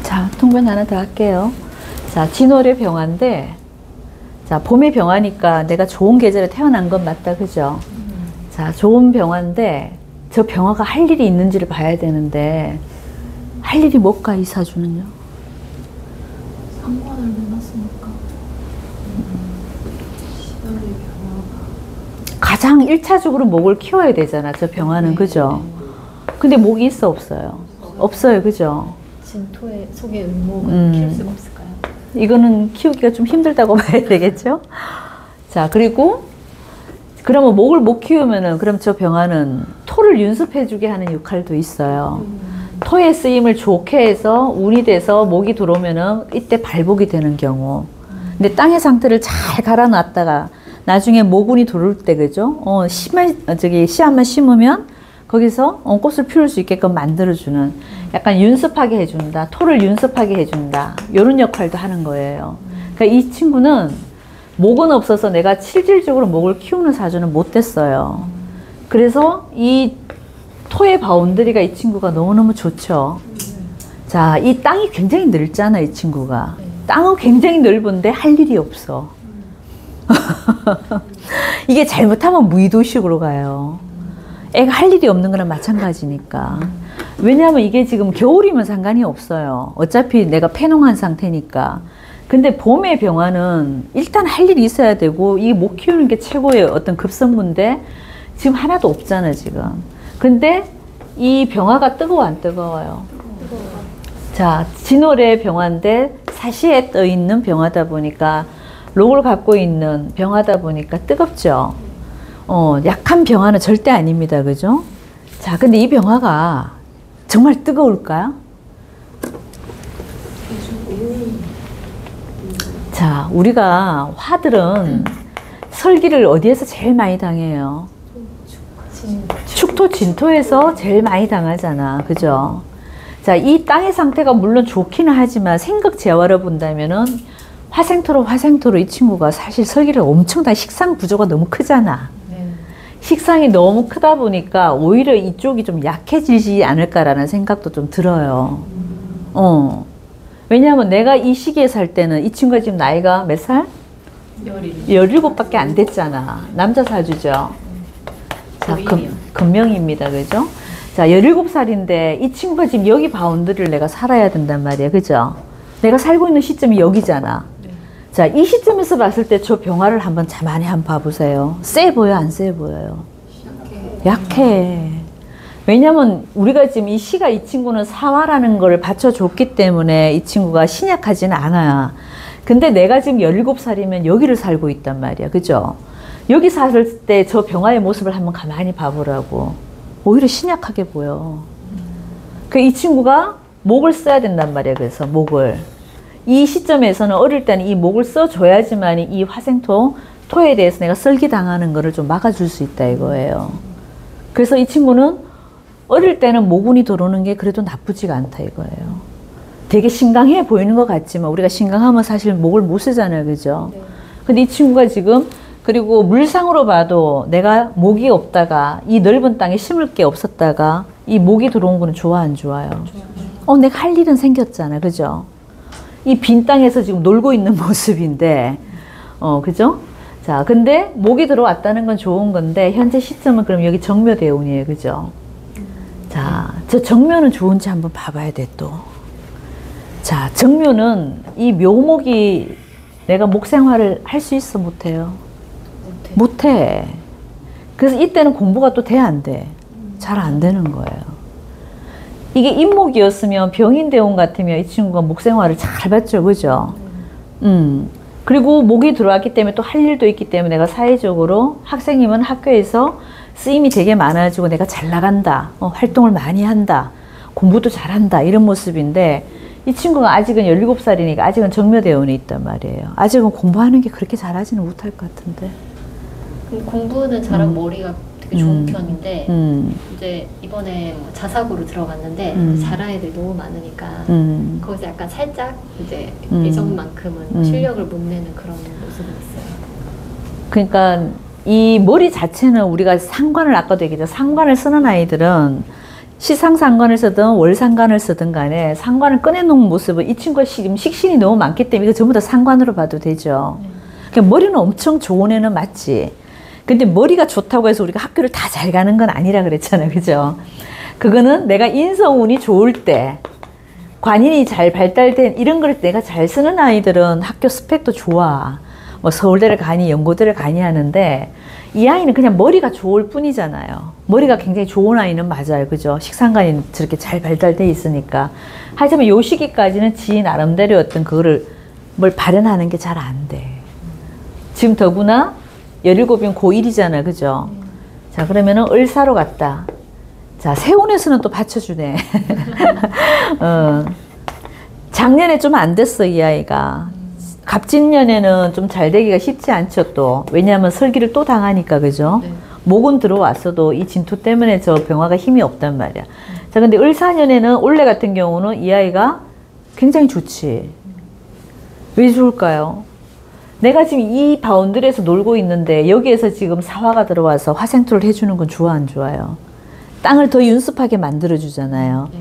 자, 통변 하나 더 할게요. 자, 진월의 병화인데, 자, 봄의 병화니까 내가 좋은 계절에 태어난 건 맞다, 그죠? 자, 좋은 병화인데, 저 병화가 할 일이 있는지를 봐야 되는데, 할 일이 뭘까, 이 사주는요? 상관을 내놨으니까. 시달의 병화가. 가장 1차적으로 목을 키워야 되잖아, 저 병화는, 네, 그죠? 근데 목이 있어, 없어요? 없어요, 그죠? 진토의 속의 을목은 키울 수가 없을까요? 이거는 키우기가 좀 힘들다고 봐야 되겠죠? 자, 그리고, 그러면 목을 못 키우면은, 그럼 저 병화는 토를 윤습해주게 하는 역할도 있어요. 토의 쓰임을 좋게 해서 운이 돼서 목이 들어오면은 이때 발복이 되는 경우. 근데 땅의 상태를 잘 갈아놨다가 나중에 모군이 들어올 때, 그죠? 씨 한번 심으면 거기서 꽃을 피울 수 있게끔 만들어주는 약간 윤습하게 해준다. 토를 윤습하게 해준다. 이런 역할도 하는 거예요. 그러니까 이 친구는 목은 없어서 내가 실질적으로 목을 키우는 사주는 못 됐어요. 그래서 이 토의 바운더리가 이 친구가 너무너무 좋죠. 자, 이 땅이 굉장히 넓잖아, 이 친구가. 땅은 굉장히 넓은데 할 일이 없어. 이게 잘못하면 무의도식으로 가요. 애가 할 일이 없는 거랑 마찬가지니까. 왜냐하면 이게 지금 겨울이면 상관이 없어요. 어차피 내가 폐농한 상태니까. 근데 봄의 병화는 일단 할 일이 있어야 되고 이게 못 키우는 게 최고의 어떤 급선무인데 지금 하나도 없잖아, 지금. 근데 이 병화가 뜨거워, 안 뜨거워요? 자, 진월의 병화인데 사시에 떠 있는 병화다 보니까 록을 갖고 있는 병화다 보니까 뜨겁죠. 약한 병화는 절대 아닙니다, 그죠? 자, 근데 이 병화가 정말 뜨거울까요? 자, 우리가 화들은 설기를 어디에서 제일 많이 당해요? 축토, 진토에서 제일 많이 당하잖아, 그죠? 자, 이 땅의 상태가 물론 좋기는 하지만 생각 재화로 본다면은 화생토로 이 친구가 사실 설기를 엄청난 식상 구조가 너무 크잖아. 식상이 너무 크다 보니까 오히려 이쪽이 좀 약해지지 않을까라는 생각도 좀 들어요. 왜냐하면 내가 이 시기에 살 때는 이 친구가 지금 나이가 몇 살? 17밖에 안 됐잖아. 남자 사주죠. 자, 금명입니다. 그죠? 자, 17살인데 이 친구가 지금 여기 바운드를 내가 살아야 된단 말이야. 그죠? 내가 살고 있는 시점이 여기잖아. 자, 이 시점에서 봤을 때 저 병화를 한번 가만히 한번 봐보세요. 세 보여, 안 세 보여요? 약해. 왜냐면 우리가 지금 이 시가 이 친구는 사화라는 걸 받쳐줬기 때문에 이 친구가 신약하지는 않아. 근데 내가 지금 17살이면 여기를 살고 있단 말이야. 그죠? 여기 살 때 저 병화의 모습을 한번 가만히 봐보라고. 오히려 신약하게 보여. 그 이 친구가 목을 써야 된단 말이야. 그래서 목을. 이 시점에서는 어릴 때는 이 목을 써줘야지만 이 화생토, 토에 대해서 내가 썰기당하는 거를 좀 막아줄 수 있다 이거예요. 그래서 이 친구는 어릴 때는 모군이 들어오는 게 그래도 나쁘지가 않다 이거예요. 되게 신강해 보이는 것 같지만 우리가 신강하면 사실 목을 못 쓰잖아요. 그죠? 근데 이 친구가 지금 그리고 물상으로 봐도 내가 목이 없다가 이 넓은 땅에 심을 게 없었다가 이 목이 들어온 거는 좋아 안 좋아요? 내가 할 일은 생겼잖아. 그죠? 이 빈 땅에서 지금 놀고 있는 모습인데, 그죠? 자, 근데 목이 들어왔다는 건 좋은 건데, 현재 시점은 그럼 여기 정묘대운이에요. 그죠? 자, 저 정묘는 좋은지 한번 봐봐야 돼, 또. 자, 정묘는 이 묘목이 내가 목생활을 할 수 있어, 못해요? 못해. 그래서 이때는 공부가 또 돼, 안 돼? 잘 안 되는 거예요. 이게 인목이었으면 병인대운 같으면 이 친구가 목생활을 잘 받죠. 그죠? 그리고 목이 들어왔기 때문에 또 할 일도 있기 때문에 내가 사회적으로 학생이면 학교에서 쓰임이 되게 많아지고 내가 잘 나간다. 활동을 많이 한다. 공부도 잘한다. 이런 모습인데 이 친구가 아직은 17살이니까 아직은 정묘대운이 있단 말이에요. 아직은 공부하는 게 그렇게 잘하지는 못할 것 같은데. 공부는 잘하고 머리가 되게 좋은 편인데 이제 이번에 뭐 자사고로 들어갔는데 잘하는 애들이 너무 많으니까 거기서 약간 살짝 이제 예전만큼은 실력을 못 내는 그런 모습이 있어요. 그러니까 이 머리 자체는 우리가 상관을 아까도 얘기했죠. 상관을 쓰는 아이들은 시상상관을 쓰든 월상관을 쓰든 간에 상관을 꺼내놓은 모습은 이 친구가 지금 식신이 너무 많기 때문에 이거 전부 다 상관으로 봐도 되죠. 그러니까 머리는 엄청 좋은 애는 맞지. 근데 머리가 좋다고 해서 우리가 학교를 다 잘 가는 건 아니라 그랬잖아요. 그죠? 그거는 내가 인성운이 좋을 때, 관인이 잘 발달된 이런 걸 내가 잘 쓰는 아이들은 학교 스펙도 좋아. 뭐 서울대를 가니 연고대를 가니 하는데 이 아이는 그냥 머리가 좋을 뿐이잖아요. 머리가 굉장히 좋은 아이는 맞아요. 그죠? 식상관이 저렇게 잘 발달돼 있으니까. 하지만 요 시기까지는 지 나름대로 어떤 그거를 뭘 발현하는 게 잘 안 돼. 지금 더구나 17이면 고1이잖아. 그죠? 자, 그러면은 을사로 갔다. 자, 세운에서는 또 받쳐주네. 작년에 좀 안 됐어, 이 아이가. 갑진년에는 좀 잘 되기가 쉽지 않죠, 또. 왜냐하면 설기를 또 당하니까, 그죠? 네. 목은 들어왔어도 이 진토 때문에 저 병화가 힘이 없단 말이야. 자, 근데 을사년에는 올해 같은 경우는 이 아이가 굉장히 좋지. 왜 좋을까요? 내가 지금 이 바운드리에서 놀고 있는데 여기에서 지금 사화가 들어와서 화생토를 해주는 건 좋아, 안 좋아요? 땅을 더 윤습하게 만들어주잖아요. 네.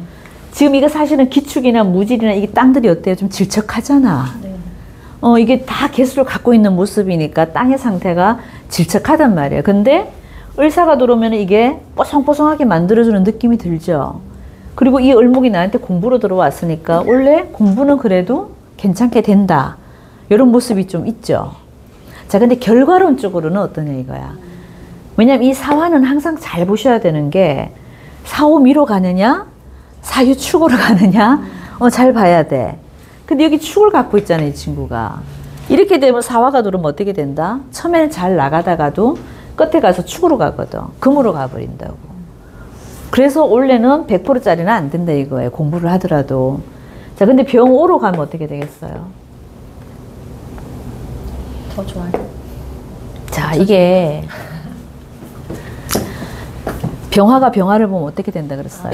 지금 이거 사실은 기축이나 무질이나 이게 땅들이 어때요? 좀 질척하잖아. 네. 이게 다 개수를 갖고 있는 모습이니까 땅의 상태가 질척하단 말이에요. 근데 을사가 들어오면 이게 뽀송뽀송하게 만들어주는 느낌이 들죠. 그리고 이 을목이 나한테 공부로 들어왔으니까 원래 공부는 그래도 괜찮게 된다. 이런 모습이 좀 있죠. 자, 근데 결과론적으로는 어떠냐 이거야. 왜냐면 이 사화는 항상 잘 보셔야 되는 게 사오미로 가느냐 사유축으로 가느냐 잘 봐야 돼. 근데 여기 축을 갖고 있잖아요, 이 친구가. 이렇게 되면 사화가 들어오면 어떻게 된다? 처음에는 잘 나가다가도 끝에 가서 축으로 가거든. 금으로 가버린다고. 그래서 원래는 100%짜리는 안 된다 이거예요, 공부를 하더라도. 자, 근데 병오로 가면 어떻게 되겠어요? 더 좋아요. 자, 이게 병화가 병화를 보면 어떻게 된다 그랬어요?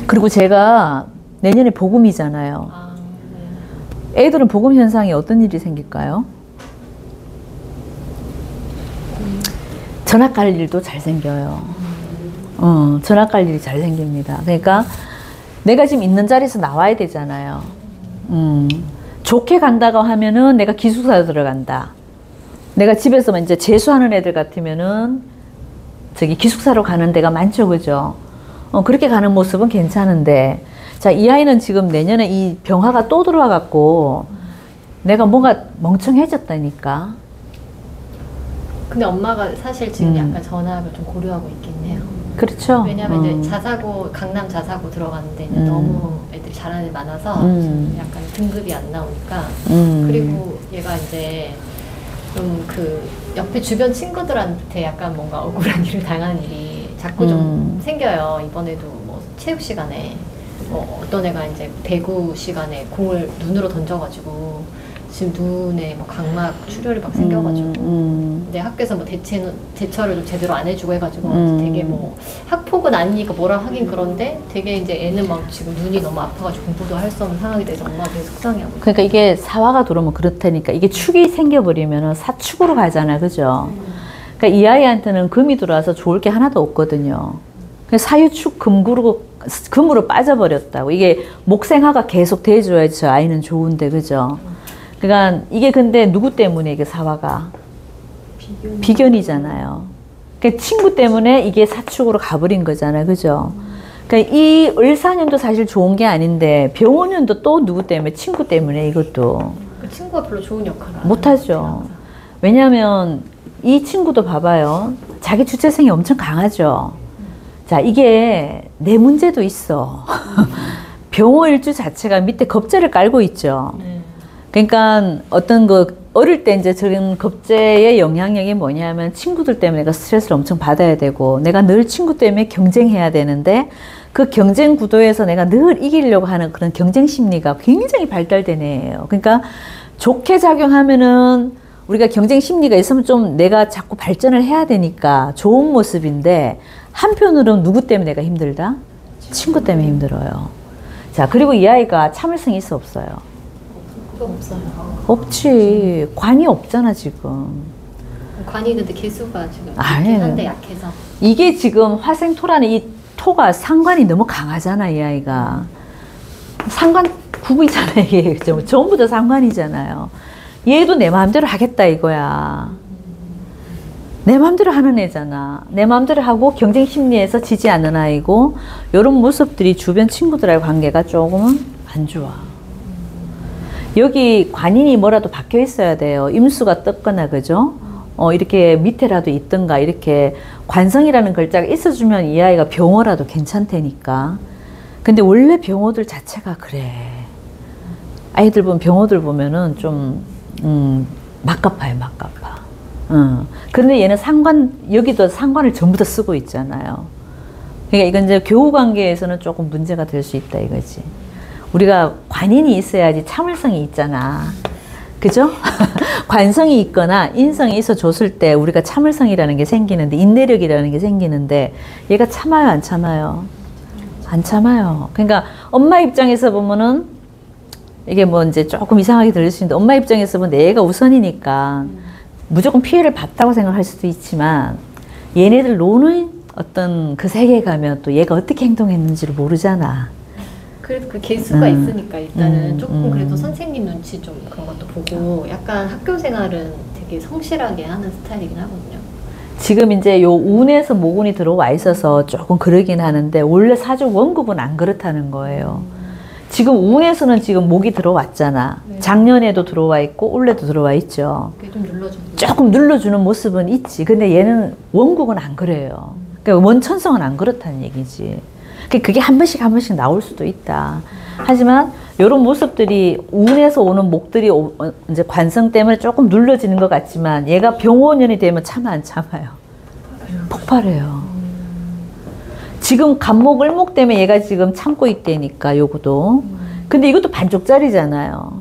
그리고 제가 내년에 복음이잖아요. 애들은 복음 현상이 어떤 일이 생길까요? 전학 갈 일도 잘 생겨요. 전학 갈 일이 잘 생깁니다. 그러니까 내가 지금 있는 자리에서 나와야 되잖아요. 좋게 간다고 하면은 내가 기숙사 들어간다. 내가 집에서 이제 재수하는 애들 같으면은 저기 기숙사로 가는 데가 많죠, 그죠? 그렇게 가는 모습은 괜찮은데, 자, 이 아이는 지금 내년에 이 병화가 또 들어와 갖고 내가 뭔가 멍청해졌다니까. 근데 엄마가 사실 지금 약간 전학을 좀 고려하고 있긴 해요. 그렇죠. 왜냐면 이제 자사고, 강남 자사고 들어갔는데 너무 애들이 잘하는 애 많아서 약간 등급이 안 나오니까. 그리고 얘가 이제 좀 그 옆에 주변 친구들한테 약간 뭔가 억울한 일을 당하는 일이 자꾸 좀 생겨요. 이번에도 뭐 체육 시간에 뭐 어떤 애가 이제 배구 시간에 공을 눈으로 던져가지고 지금 눈에 뭐 각막 출혈이 막 생겨가지고 근데 학교에서 뭐 대처를 좀 제대로 안 해주고 해가지고 되게 뭐 학폭은 아니니까 뭐라 하긴 그런데 되게 이제 애는 막 지금 눈이 너무 아파가지고 공부도 할 수 없는 상황이 돼서 엄마가 되게 속상해하고 있어요. 그러니까 이게 사화가 들어오면 그렇다니까. 이게 축이 생겨버리면 사축으로 가잖아, 그죠? 그러니까 이 아이한테는 금이 들어와서 좋을 게 하나도 없거든요. 사유축 금으로 빠져버렸다고. 이게 목생화가 계속 돼줘야지 저 아이는 좋은데, 그죠? 그러니까 이게 근데 누구 때문에 이게 사화가? 비견이잖아요. 그러니까 친구 때문에 이게 사축으로 가버린 거잖아요, 그죠? 그러니까 이 을사년도 사실 좋은 게 아닌데 병오년도 또 누구 때문에? 친구 때문에 이것도. 그 친구가 별로 좋은 역할을 못하죠. 왜냐하면 이 친구도 봐봐요. 자기 주체성이 엄청 강하죠. 자, 이게 내 문제도 있어. 병오일주 자체가 밑에 겁재를 깔고 있죠. 그러니까 어떤 그 어릴 때 이제 저런 겁재의 영향력이 뭐냐면 친구들 때문에 내가 스트레스를 엄청 받아야 되고 내가 늘 친구 때문에 경쟁해야 되는데 그 경쟁 구도에서 내가 늘 이기려고 하는 그런 경쟁 심리가 굉장히 발달된 애예요. 그러니까 좋게 작용하면은 우리가 경쟁 심리가 있으면 좀 내가 자꾸 발전을 해야 되니까 좋은 모습인데 한편으로는 누구 때문에 내가 힘들다? 친구 때문에 힘들어요. 자, 그리고 이 아이가 참을성이 있어 없어요? 없어요. 없지. 관이 없잖아, 지금. 관이 근데 개수가 지금 아니에요. 한데 약해서. 이게 지금 화생토라는 이 토가 상관이 너무 강하잖아, 이 아이가. 상관 구구이잖아, 이게. 전부 다 상관이잖아요. 얘도 내 마음대로 하겠다, 이거야. 내 마음대로 하는 애잖아. 내 마음대로 하고 경쟁 심리에서 지지 않는 아이고, 이런 모습들이 주변 친구들과의 관계가 조금은 안 좋아. 여기 관인이 뭐라도 박혀 있어야 돼요. 임수가 떴거나, 그죠? 이렇게 밑에라도 있든가, 이렇게 관성이라는 글자가 있어주면 이 아이가 병호라도 괜찮다니까. 근데 원래 병호들 자체가 그래. 아이들 보면, 병호들 보면은 좀, 막가파요, 막가파. 근데 얘는 여기도 상관을 전부 다 쓰고 있잖아요. 그러니까 이건 이제 교우 관계에서는 조금 문제가 될 수 있다, 이거지. 우리가 관인이 있어야지 참을성이 있잖아. 그죠? 관성이 있거나 인성이 있어 줬을 때 우리가 참을성이라는 게 생기는데, 인내력이라는 게 생기는데, 얘가 참아요, 안 참아요? 안 참아요. 그러니까 엄마 입장에서 보면은 이게 뭐 이제 조금 이상하게 들릴 수 있는데, 엄마 입장에서 보면 내가 우선이니까 무조건 피해를 봤다고 생각할 수도 있지만, 얘네들 노는 어떤 그 세계에 가면 또 얘가 어떻게 행동했는지를 모르잖아. 그래도 그 개수가 있으니까 일단은 조금 그래도 선생님 눈치 좀 그런 것도 보고, 약간 학교 생활은 되게 성실하게 하는 스타일이긴 하거든요. 지금 이제 요 운에서 모군이 들어와 있어서 조금 그러긴 하는데, 원래 사주 원국은 안 그렇다는 거예요. 지금 운에서는 지금 목이 들어왔잖아. 네. 작년에도 들어와 있고 올해도 들어와 있죠. 좀 눌러주는. 조금 눌러주는 모습은 있지. 근데 얘는 원국은 안 그래요. 그러니까 원천성은 안 그렇다는 얘기지. 그게 한 번씩 한 번씩 나올 수도 있다. 하지만 이런 모습들이 운에서 오는 목들이 이제 관성 때문에 조금 눌러지는 것 같지만, 얘가 병원년이 되면 참아 안 참아요? 폭발해요. 지금 간목 을목 때문에 얘가 지금 참고 있다니까, 요거도. 근데 이것도 반쪽짜리잖아요.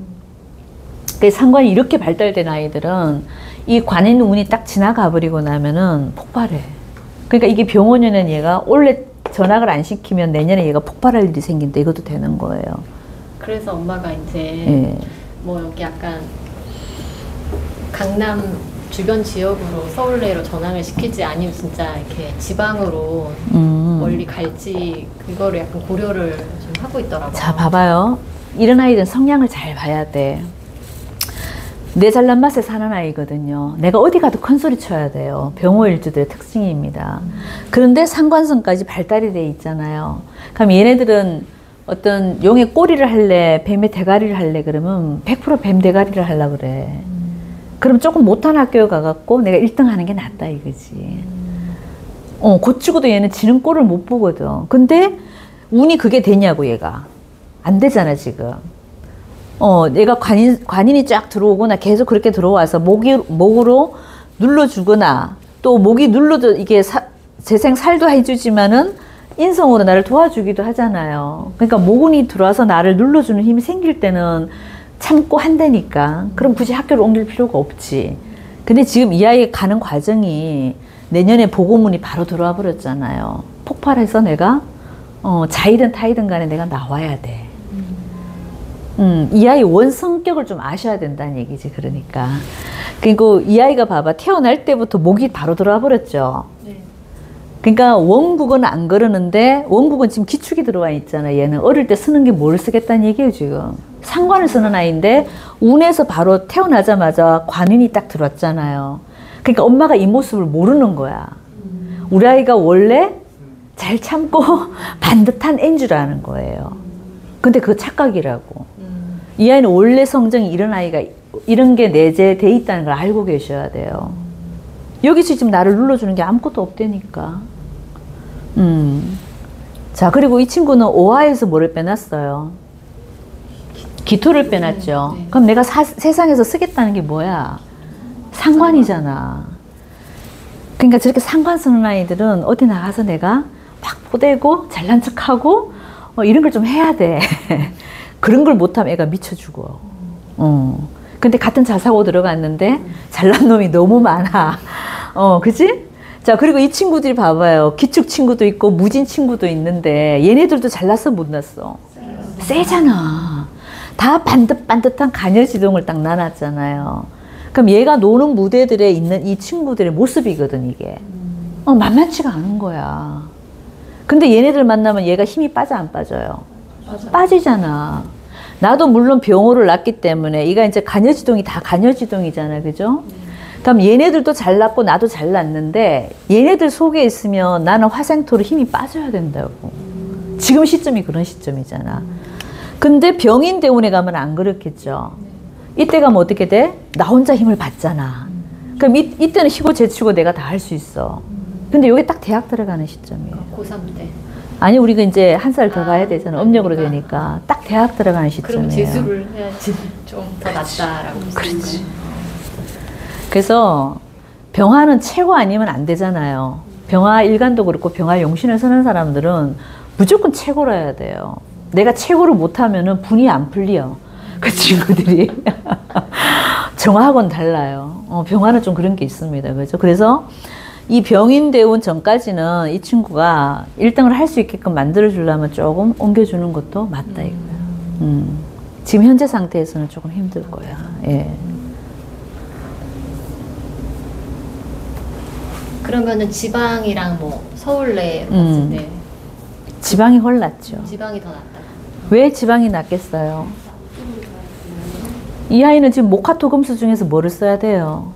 상관이 이렇게 발달된 아이들은 이 관인 운이 딱 지나가 버리고 나면은 폭발해. 그러니까 이게 병원년은 얘가 원래 전학을 안 시키면 내년에 얘가 폭발할 일이 생긴다, 이것도 되는 거예요. 그래서 엄마가 이제 네. 뭐 여기 약간 강남 주변 지역으로 서울내로 전학을 시킬지, 아니면 진짜 이렇게 지방으로 멀리 갈지, 그거를 약간 고려를 좀 하고 있더라고요. 자, 봐봐요. 이런 아이들은 성향을 잘 봐야 돼. 내 잘난 맛에 사는 아이거든요. 내가 어디 가도 큰 소리 쳐야 돼요. 병호일주들의 특징입니다. 그런데 상관성까지 발달이 돼 있잖아요. 그럼 얘네들은 어떤 용의 꼬리를 할래, 뱀의 대가리를 할래, 그러면 100% 뱀 대가리를 하려고 그래. 그럼 조금 못한 학교에 가갖고 내가 1등 하는 게 낫다, 이거지. 고치고도 얘는 지는 꼴을 못 보거든. 근데 운이 그게 되냐고, 얘가. 안 되잖아, 지금. 얘가 관인이 쫙 들어오거나 계속 그렇게 들어와서 목으로 눌러주거나, 또 목이 눌러도 이게 재생 살도 해주지만은 인성으로 나를 도와주기도 하잖아요. 그러니까 모군이 들어와서 나를 눌러주는 힘이 생길 때는 참고 한다니까. 그럼 굳이 학교를 옮길 필요가 없지. 근데 지금 이 아이가 가는 과정이 내년에 보고문이 바로 들어와 버렸잖아요. 폭발해서 내가 자이든 타이든 간에 내가 나와야 돼. 이 아이 원 성격을 좀 아셔야 된다는 얘기지, 그러니까. 그리고 이 아이가 봐봐, 태어날 때부터 목이 바로 들어와 버렸죠. 네. 그러니까 원국은 안 그러는데, 원국은 지금 기축이 들어와 있잖아. 얘는 어릴 때 쓰는 게 뭘 쓰겠다는 얘기예요, 지금. 상관을 쓰는 아이인데 운에서 바로 태어나자마자 관인이 딱 들어왔잖아요. 그러니까 엄마가 이 모습을 모르는 거야. 우리 아이가 원래 잘 참고 반듯한 애인 줄 아는 거예요. 근데 그거 착각이라고. 이 아이는 원래 성정이 이런 아이가, 이런 게 내재돼 있다는 걸 알고 계셔야 돼요. 여기서 지금 나를 눌러주는 게 아무것도 없다니까. 자, 그리고 이 친구는 오화에서 뭐를 빼놨어요? 기토를 빼놨죠. 네. 그럼 내가 세상에서 쓰겠다는 게 뭐야? 상관이잖아. 그러니까 저렇게 상관 쓰는 아이들은 어디 나가서 내가 막 포대고 잘난 척하고 이런 걸 좀 해야 돼. 그런 걸 못하면 애가 미쳐 죽어. 근데 같은 자사고 들어갔는데 잘난 놈이 너무 많아. 그치? 자, 그리고 이 친구들이 봐봐요. 기축 친구도 있고 무진 친구도 있는데 얘네들도 잘났어, 못 났어? 세잖아. 다 반듯반듯한 가녀지동을 딱 나눴잖아요. 그럼 얘가 노는 무대들에 있는 이 친구들의 모습이거든, 이게. 만만치가 않은 거야. 근데 얘네들 만나면 얘가 힘이 빠져, 안 빠져요? 맞아. 빠지잖아. 나도 물론 병호를 낳기 때문에 얘가 이제 간여지동이 다 간여지동이잖아, 그죠? 그럼 얘네들도 잘 낳고 나도 잘 낳는데 얘네들 속에 있으면 나는 화생토로 힘이 빠져야 된다고. 지금 시점이 그런 시점이잖아. 근데 병인 대운에 가면 안 그렇겠죠. 이때 가면 어떻게 돼? 나 혼자 힘을 받잖아. 그럼 이때는 희고 제치고 내가 다 할 수 있어. 근데 이게 딱 대학 들어가는 시점이에요. 고3 때. 아니 우리가 이제 한 살 더 가야 되잖아. 음력으로 되니까 딱 대학 들어가는 시점이에요. 그럼 재수를 해야지 좀 더 낫다라고. 그렇지. 그래서 병화는 최고 아니면 안 되잖아요. 병화 일간도 그렇고 병화 용신을 쓰는 사람들은 무조건 최고로 해야 돼요. 내가 최고를 못하면은 분이 안 풀려. 그 친구들이. 정화하고는 달라요. 병화는 좀 그런 게 있습니다. 그죠? 그래서 이 병인 대운 전까지는 이 친구가 1등을 할 수 있게끔 만들어주려면 조금 옮겨주는 것도 맞다 이거야. 지금 현재 상태에서는 조금 힘들 거야. 예. 그러면은 지방이랑 뭐 서울 내로 봤을 때 지방이 훨 낫죠. 지방이 더 낫다. 왜 지방이 낫겠어요? 이 아이는 지금 목화토 금수 중에서 뭐를 써야 돼요?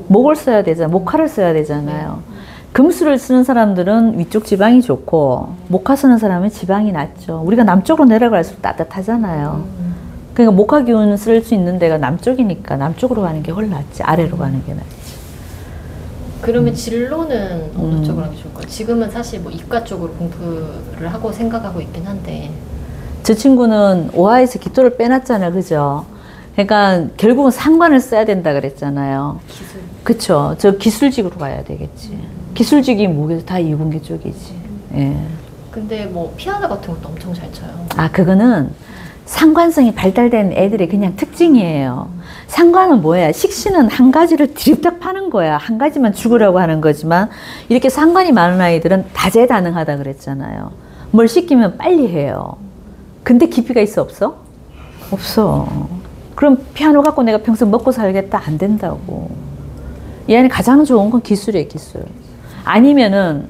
목을 써야 되잖아요. 목화를 써야 되잖아요. 금수를 쓰는 사람들은 위쪽 지방이 좋고 목화 쓰는 사람은 지방이 낫죠. 우리가 남쪽으로 내려갈수록 따뜻하잖아요. 그러니까 목화 기운 쓸 수 있는 데가 남쪽이니까 남쪽으로 가는 게 훨 낫지. 아래로 가는 게 낫지. 그러면 진로는 어느 쪽으로 하는 게 좋을까요? 지금은 사실 뭐 이과 쪽으로 공부를 하고 생각하고 있긴 한데 저 친구는 오하에서 기토를 빼놨잖아요. 그죠? 그러니까 결국은 상관을 써야 된다 그랬잖아요. 기술. 그쵸. 저 기술직으로 가야 되겠지. 기술직이 뭐겠어? 다 이공계 쪽이지. 예. 근데 뭐 피아노 같은 것도 엄청 잘 쳐요. 아, 그거는 상관성이 발달된 애들의 그냥 특징이에요. 상관은 뭐야? 식신은 한 가지를 드립딱 파는 거야. 한 가지만 죽으라고 하는 거지만 이렇게 상관이 많은 아이들은 다재다능하다 그랬잖아요. 뭘 시키면 빨리 해요. 근데 깊이가 있어 없어? 없어. 그럼 피아노 갖고 내가 평생 먹고 살겠다? 안 된다고. 이 안에 가장 좋은 건 기술이에요, 기술. 아니면은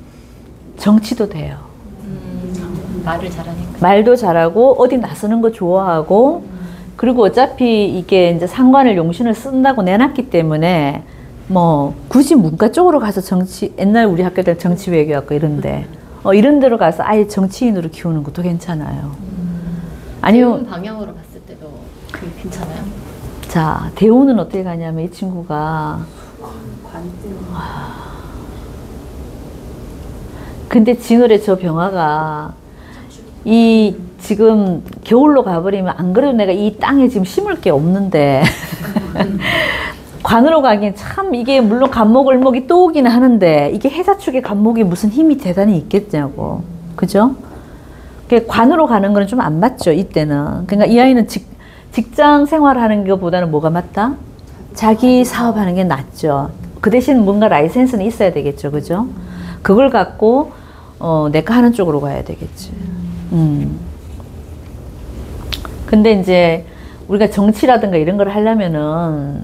정치도 돼요. 말을 잘하니까. 말도 잘하고 어디 나서는 거 좋아하고 그리고 어차피 이게 이제 상관을 용신을 쓴다고 내놨기 때문에 뭐 굳이 문과 쪽으로 가서 정치 옛날 우리 학교 때 정치 외교학과 이런데 이런 데로 가서 아예 정치인으로 키우는 것도 괜찮아요. 아니요. 방향으로 봤을 때도 그게 괜찮아요. 자, 대우는 어떻게 가냐면 이 친구가 근데 진월에 저 병화가 이 지금 겨울로 가버리면 안 그래도 내가 이 땅에 지금 심을 게 없는데 관으로 가기엔 참 이게 물론 간목을목이 또 오기는 하는데 이게 해사축의 간목이 무슨 힘이 대단히 있겠냐고. 그죠? 관으로 가는 거는 좀 안 맞죠, 이때는. 그러니까 이 아이는 직장 생활하는 것보다는 뭐가 맞다? 자기 사업하는 게 낫죠. 그 대신 뭔가 라이센스는 있어야 되겠죠, 그죠? 그걸 갖고 내가 하는 쪽으로 가야 되겠지. 근데 이제 우리가 정치라든가 이런 걸 하려면은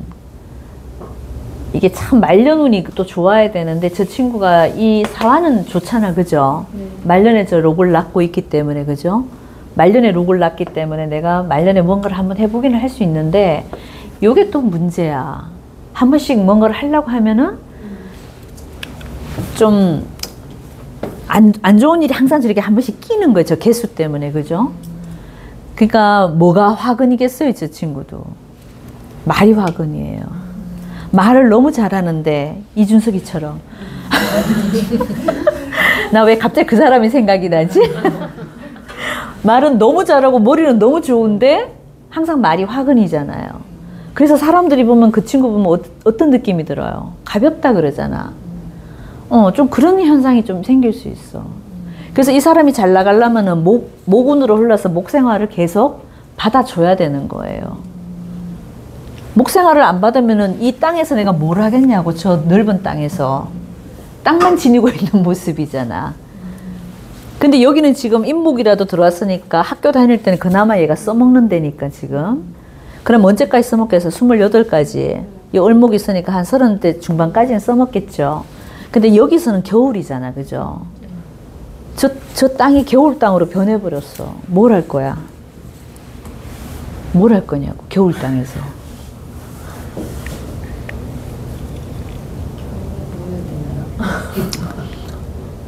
이게 참 말년운이 또 좋아야 되는데 저 친구가 이 사화는 좋잖아, 그죠? 말년에 저 록을 낳고 있기 때문에, 그죠? 말년에 록을 낳기 때문에 내가 말년에 뭔가를 한번 해보기는 할 수 있는데 요게 또 문제야. 한 번씩 뭔가를 하려고 하면은 좀 안 좋은 일이 항상 저렇게 한 번씩 끼는 거죠. 개수 때문에, 그죠? 그러니까 뭐가 화근이겠어요, 저 친구도. 말이 화근이에요. 말을 너무 잘하는데 이준석이처럼. 나 왜 갑자기 그 사람이 생각이 나지? 말은 너무 잘하고 머리는 너무 좋은데 항상 말이 화근이잖아요. 그래서 사람들이 보면 그 친구 보면 어떤 느낌이 들어요? 가볍다 그러잖아. 좀 그런 현상이 좀 생길 수 있어. 그래서 이 사람이 잘 나가려면은 목운으로 흘러서 목생활을 계속 받아줘야 되는 거예요. 목생활을 안 받으면은 이 땅에서 내가 뭘 하겠냐고, 저 넓은 땅에서. 땅만 지니고 있는 모습이잖아. 근데 여기는 지금 인목이라도 들어왔으니까 학교 다닐 때는 그나마 얘가 써먹는 데니까 지금. 그럼 언제까지 써먹겠어? 28까지. 이 얼목이 있으니까 한 30대 중반까지는 써먹겠죠. 근데 여기서는 겨울이잖아, 그죠? 저 땅이 겨울 땅으로 변해버렸어. 뭘 할 거야? 뭘 할 거냐고, 겨울 땅에서.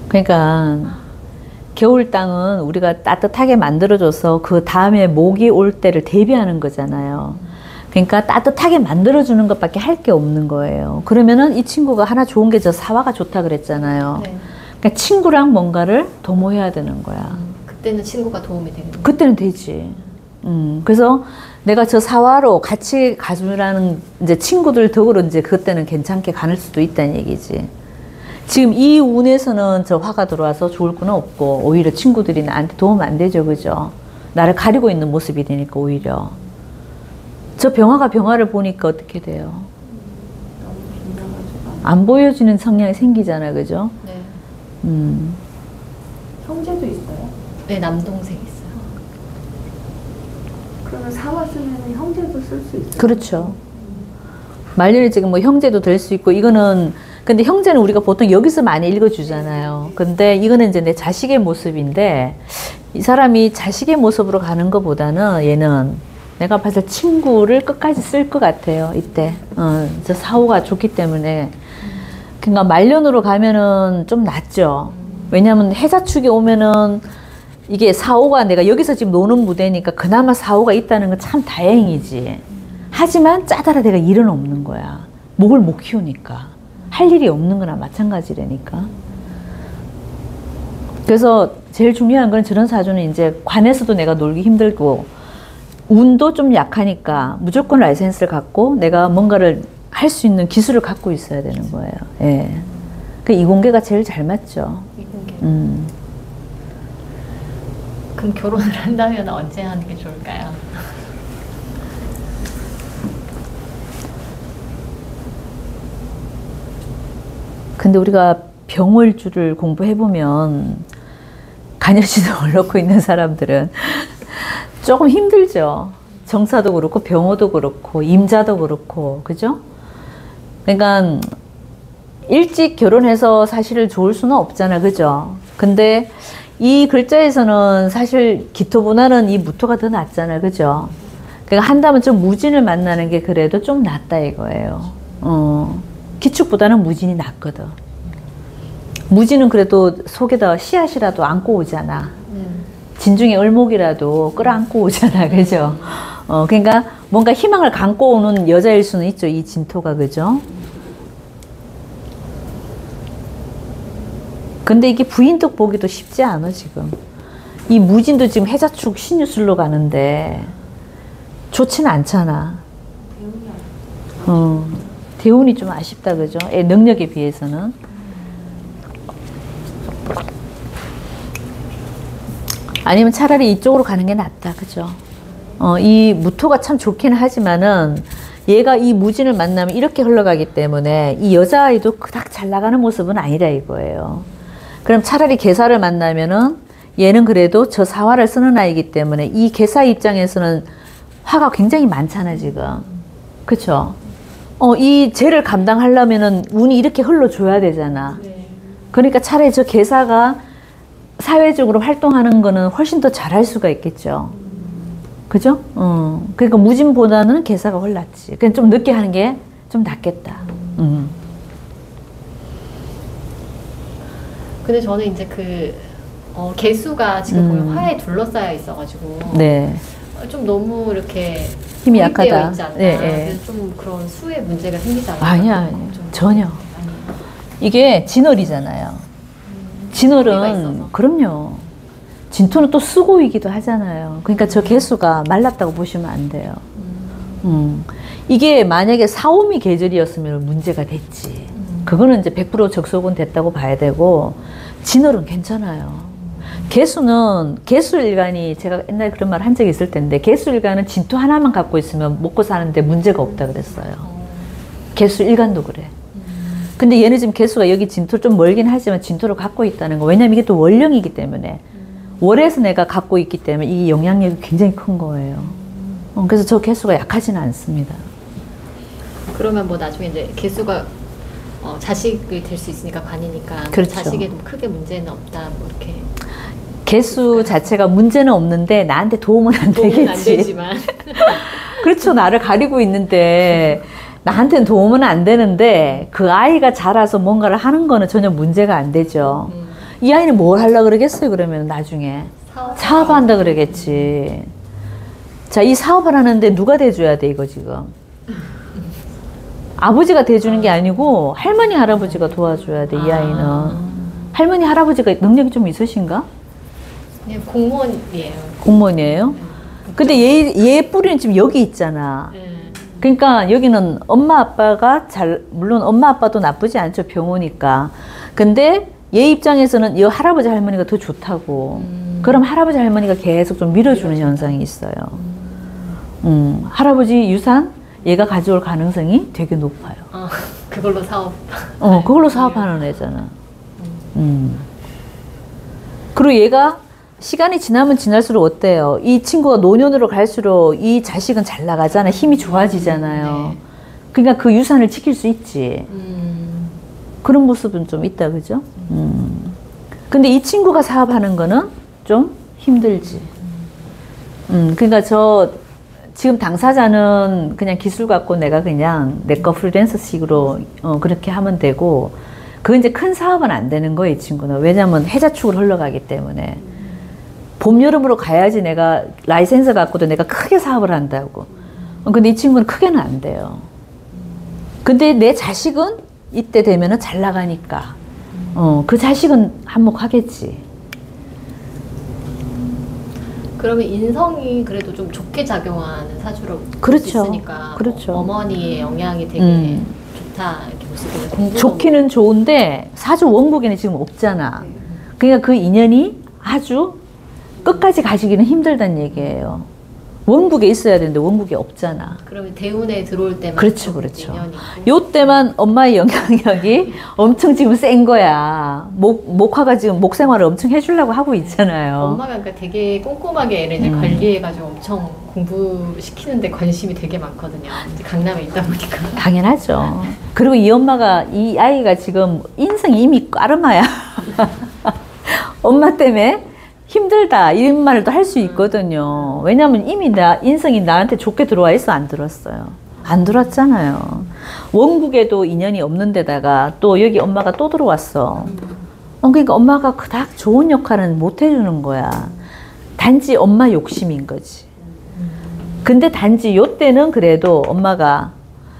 그러니까 겨울 땅은 우리가 따뜻하게 만들어줘서 그 다음에 모기 올 때를 대비하는 거잖아요. 그러니까 따뜻하게 만들어주는 것밖에 할 게 없는 거예요. 그러면은 이 친구가 하나 좋은 게 저 사화가 좋다 그랬잖아요. 네. 그러니까 친구랑 뭔가를 도모해야 되는 거야. 그때는 친구가 도움이 되는 거예요. 그때는 되지. 그래서 내가 저 사화로 같이 가주라는 이제 친구들 덕으로 이제 그때는 괜찮게 가는 수도 있다는 얘기지. 지금 이 운에서는 저 화가 들어와서 좋을 건 없고 오히려 친구들이 나한테 도움 안 되죠, 그죠? 나를 가리고 있는 모습이 되니까 오히려. 저 병화가 병화를 보니까 어떻게 돼요? 안 보여지는 성향이 생기잖아, 그죠? 네. 형제도 있어요? 네, 남동생 있어요. 그러면 사화 쓰면 형제도 쓸 수 있어요? 그렇죠. 말년에 지금 뭐 형제도 될 수 있고 이거는 근데 형제는 우리가 보통 여기서 많이 읽어주잖아요. 근데 이거는 이제 내 자식의 모습인데 이 사람이 자식의 모습으로 가는 것보다는 얘는 내가 봤을 때 친구를 끝까지 쓸 것 같아요. 이때 저 사호가 좋기 때문에 그러니까 말년으로 가면은 좀 낫죠. 왜냐하면 해자축이 오면은 이게 사호가 내가 여기서 지금 노는 무대니까 그나마 사호가 있다는 건 참 다행이지. 하지만 짜다라 내가 일은 없는 거야. 목을 못 키우니까. 할 일이 없는 거나 마찬가지라니까. 그래서 제일 중요한 건 저런 사주는 이제 관에서도 내가 놀기 힘들고 운도 좀 약하니까 무조건 라이센스를 갖고 내가 뭔가를 할 수 있는 기술을 갖고 있어야 되는 거예요. 예. 그 이공계가 제일 잘 맞죠. 이공계. 그럼 결혼을 한다면 언제 하는 게 좋을까요? 근데 우리가 병월주를 공부해보면 간여신을 넣고 있는 사람들은 조금 힘들죠. 정사도 그렇고 병호도 그렇고 임자도 그렇고 그죠? 그러니까 일찍 결혼해서 사실 좋을 수는 없잖아, 그죠? 근데 이 글자에서는 사실 기토보다는 이 무토가 더 낫잖아, 그죠? 그러니까 한다면 좀 무진을 만나는 게 그래도 좀 낫다 이거예요. 기축보다는 무진이 낫거든. 무진은 그래도 속에다 씨앗이라도 안고 오잖아. 진중에 을목이라도 끌어안고 오잖아, 그죠? 그러니까 뭔가 희망을 감고 오는 여자일 수는 있죠, 이 진토가, 그죠? 근데 이게 부인덕 보기도 쉽지 않아, 지금. 이 무진도 지금 해자축 신유술로 가는데 좋지는 않잖아. 대운이 좀 아쉽다, 그죠? 능력에 비해서는. 아니면 차라리 이쪽으로 가는 게 낫다, 그죠? 이 무토가 참 좋긴 하지만은 얘가 이 무진을 만나면 이렇게 흘러가기 때문에 이 여자아이도 그닥 잘 나가는 모습은 아니라 이거예요. 그럼 차라리 계사를 만나면은 얘는 그래도 저 사화를 쓰는 아이기 때문에 이 계사 입장에서는 화가 굉장히 많잖아, 지금. 그쵸? 이 죄를 감당하려면은 운이 이렇게 흘러줘야 되잖아. 그러니까 차라리 저 계사가 사회적으로 활동하는 거는 훨씬 더 잘할 수가 있겠죠. 그죠? 그러니까 무진보다는 계사가 훨씬 낫지. 그냥 좀 늦게 하는 게 좀 낫겠다. 근데 저는 이제 개수가 지금 보면 화에 둘러싸여 있어가지고. 네. 좀 너무 이렇게 힘이 약하다. 있지 않나. 네, 네. 그래서 좀 그런 수의 문제가 생기지 않나. 아니야, 전혀. 이게 진월이잖아요. 진월은 그럼요. 진토는 또 수고이기도 하잖아요. 그러니까 저 개수가 말랐다고 보시면 안 돼요. 이게 만약에 사오미 계절이었으면 문제가 됐지. 그거는 이제 100% 적속은 됐다고 봐야 되고 진월은 괜찮아요. 개수는 개수일간이 제가 옛날에 그런 말 한 적이 있을 텐데 개수일간은 진토 하나만 갖고 있으면 먹고 사는데 문제가 없다 그랬어요. 개수일간도 그래. 근데 얘는 지금 개수가 여기 진토 좀 멀긴 하지만 진토를 갖고 있다는 거. 왜냐면 이게 또 월령이기 때문에 월에서 내가 갖고 있기 때문에 이 영향력이 굉장히 큰 거예요. 그래서 저 개수가 약하지는 않습니다. 그러면 뭐 나중에 이제 개수가 자식이 될 수 있으니까 관이니까 그렇죠. 자식에도 크게 문제는 없다 뭐 이렇게. 개수 자체가 문제는 없는데 나한테 도움은 안 도움은 안 되겠지. 되지만. 그렇죠. 나를 가리고 있는데 나한테는 도움은 안 되는데 그 아이가 자라서 뭔가를 하는 거는 전혀 문제가 안 되죠. 이 아이는 뭘 하려고 그러겠어요, 그러면 나중에. 사업한다 그러겠지. 자, 이 사업을 하는데 누가 대줘야 돼, 이거 지금. 아버지가 대주는 게 아니고 할머니, 할아버지가 도와줘야 돼, 이 아이는. 할머니, 할아버지가 능력이 좀 있으신가? 네, 공무원이에요. 공무원이에요? 근데 얘 뿌리는 지금 여기 있잖아. 그러니까 여기는 엄마 아빠가 물론 엄마 아빠도 나쁘지 않죠, 병호니까. 근데 얘 입장에서는 이 할아버지 할머니가 더 좋다고. 그럼 할아버지 할머니가 계속 좀 밀어주는 현상이 있어요. 할아버지 유산 얘가 가져올 가능성이 되게 높아요. 그걸로 사업. 그걸로 사업하는 애잖아. 그리고 얘가 시간이 지나면 지날수록 어때요? 이 친구가 노년으로 갈수록 이 자식은 잘 나가잖아. 힘이 좋아지잖아요. 네. 그러니까 그 유산을 지킬 수 있지. 그런 모습은 좀 있다, 그죠? 근데 이 친구가 사업하는 거는 좀 힘들지. 그러니까 지금 당사자는 그냥 기술 갖고 내가 그냥 내 거 프리랜서식으로 그렇게 하면 되고, 그 이제 큰 사업은 안 되는 거예요, 이 친구는. 왜냐면 해자축으로 흘러가기 때문에. 봄, 여름으로 가야지 내가 라이센스 갖고도 내가 크게 사업을 한다고. 근데 이 친구는 크게는 안 돼요. 근데 내 자식은 이때 되면은 잘 나가니까. 그 자식은 한몫하겠지. 그러면 인성이 그래도 좀 좋게 작용하는 사주로 그렇죠. 있으니까 그렇죠. 어머니의 영향이 되게 좋다 이렇게 볼 수 있거든요. 좋기는 좋은데 사주 원국에는 지금 없잖아. 그러니까 그 인연이 아주 끝까지 가시기는 힘들다는 얘기예요. 원국에 있어야 되는데 원국에 없잖아. 그러면 대운에 들어올 때만 그렇죠, 그렇죠. 요때만 엄마의 영향력이 엄청 지금 센 거야. 목화가 지금 목 생활을 엄청 해주려고 하고 있잖아요. 엄마가 그러니까 되게 꼼꼼하게 애를 이제 관리해가지고 엄청 공부시키는데 관심이 되게 많거든요. 이제 강남에 있다 보니까. 당연하죠. 그리고 이 엄마가 이 아이가 지금 인성이 이미 까르마야. 엄마 때문에 힘들다 이런 말도 할 수 있거든요. 왜냐하면 이미 인성이 나한테 좋게 들어와 있어, 안 들었어요? 안 들었잖아요. 원국에도 인연이 없는 데다가 또 여기 엄마가 또 들어왔어. 그러니까 엄마가 그닥 좋은 역할은 못 해주는 거야. 단지 엄마 욕심인 거지. 근데 단지 요때는 그래도 엄마가,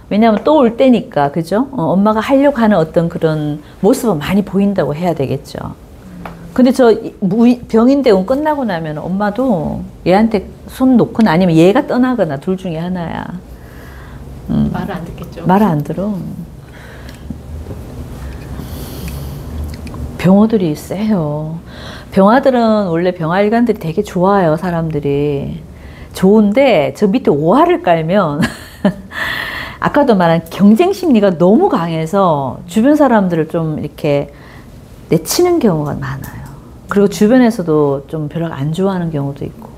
왜냐하면 또 올 때니까, 그죠? 엄마가 하려고 하는 어떤 그런 모습은 많이 보인다고 해야 되겠죠. 근데 병인 대운 끝나고 나면 엄마도 얘한테 손 놓거나 아니면 얘가 떠나거나 둘 중에 하나야. 말을 안 듣겠죠. 말을 안 들어. 병호들이 세요. 병화들은 원래 병화일간들이 되게 좋아요, 사람들이. 좋은데 저 밑에 오화를 깔면 아까도 말한 경쟁 심리가 너무 강해서 주변 사람들을 좀 이렇게 내치는 경우가 많아요. 그리고 주변에서도 좀 별로 안 좋아하는 경우도 있고.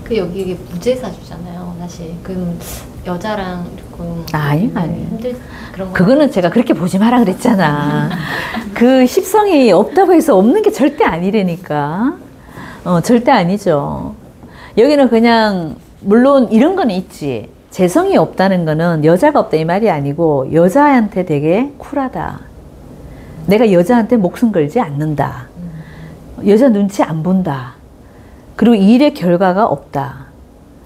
그 여기 이게 무제사주잖아요, 사실. 그럼 여자랑 조금 아니. 힘들 그런 거. 그거는 제가 그렇게 보지 마라 그랬잖아. 그 십성이 없다고 해서 없는 게 절대 아니라니까. 절대 아니죠. 여기는 그냥 물론 이런 거는 있지. 재성이 없다는 거는 여자가 없다 이 말이 아니고 여자한테 되게 쿨하다. 내가 여자한테 목숨 걸지 않는다. 여자 눈치 안 본다. 그리고 일의 결과가 없다.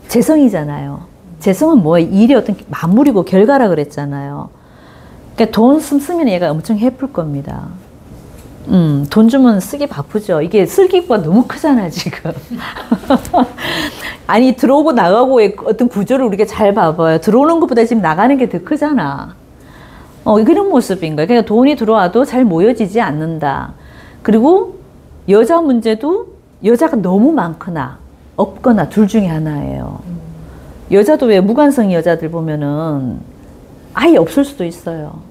재성이잖아요. 재성은 뭐예요? 일의 어떤 마무리고 결과라 그랬잖아요. 그러니까 돈 쓰면 얘가 엄청 해플 겁니다. 돈 주면 쓰기 바쁘죠. 이게 쓸 기구가 너무 크잖아, 지금. 아니, 들어오고 나가고의 어떤 구조를 우리가 잘 봐봐요. 들어오는 것보다 지금 나가는 게 더 크잖아. 그런 모습인 거예요. 그러니까 돈이 들어와도 잘 모여지지 않는다. 그리고 여자 문제도 여자가 너무 많거나 없거나 둘 중에 하나예요. 여자도 왜 무관성 여자들 보면은 아예 없을 수도 있어요.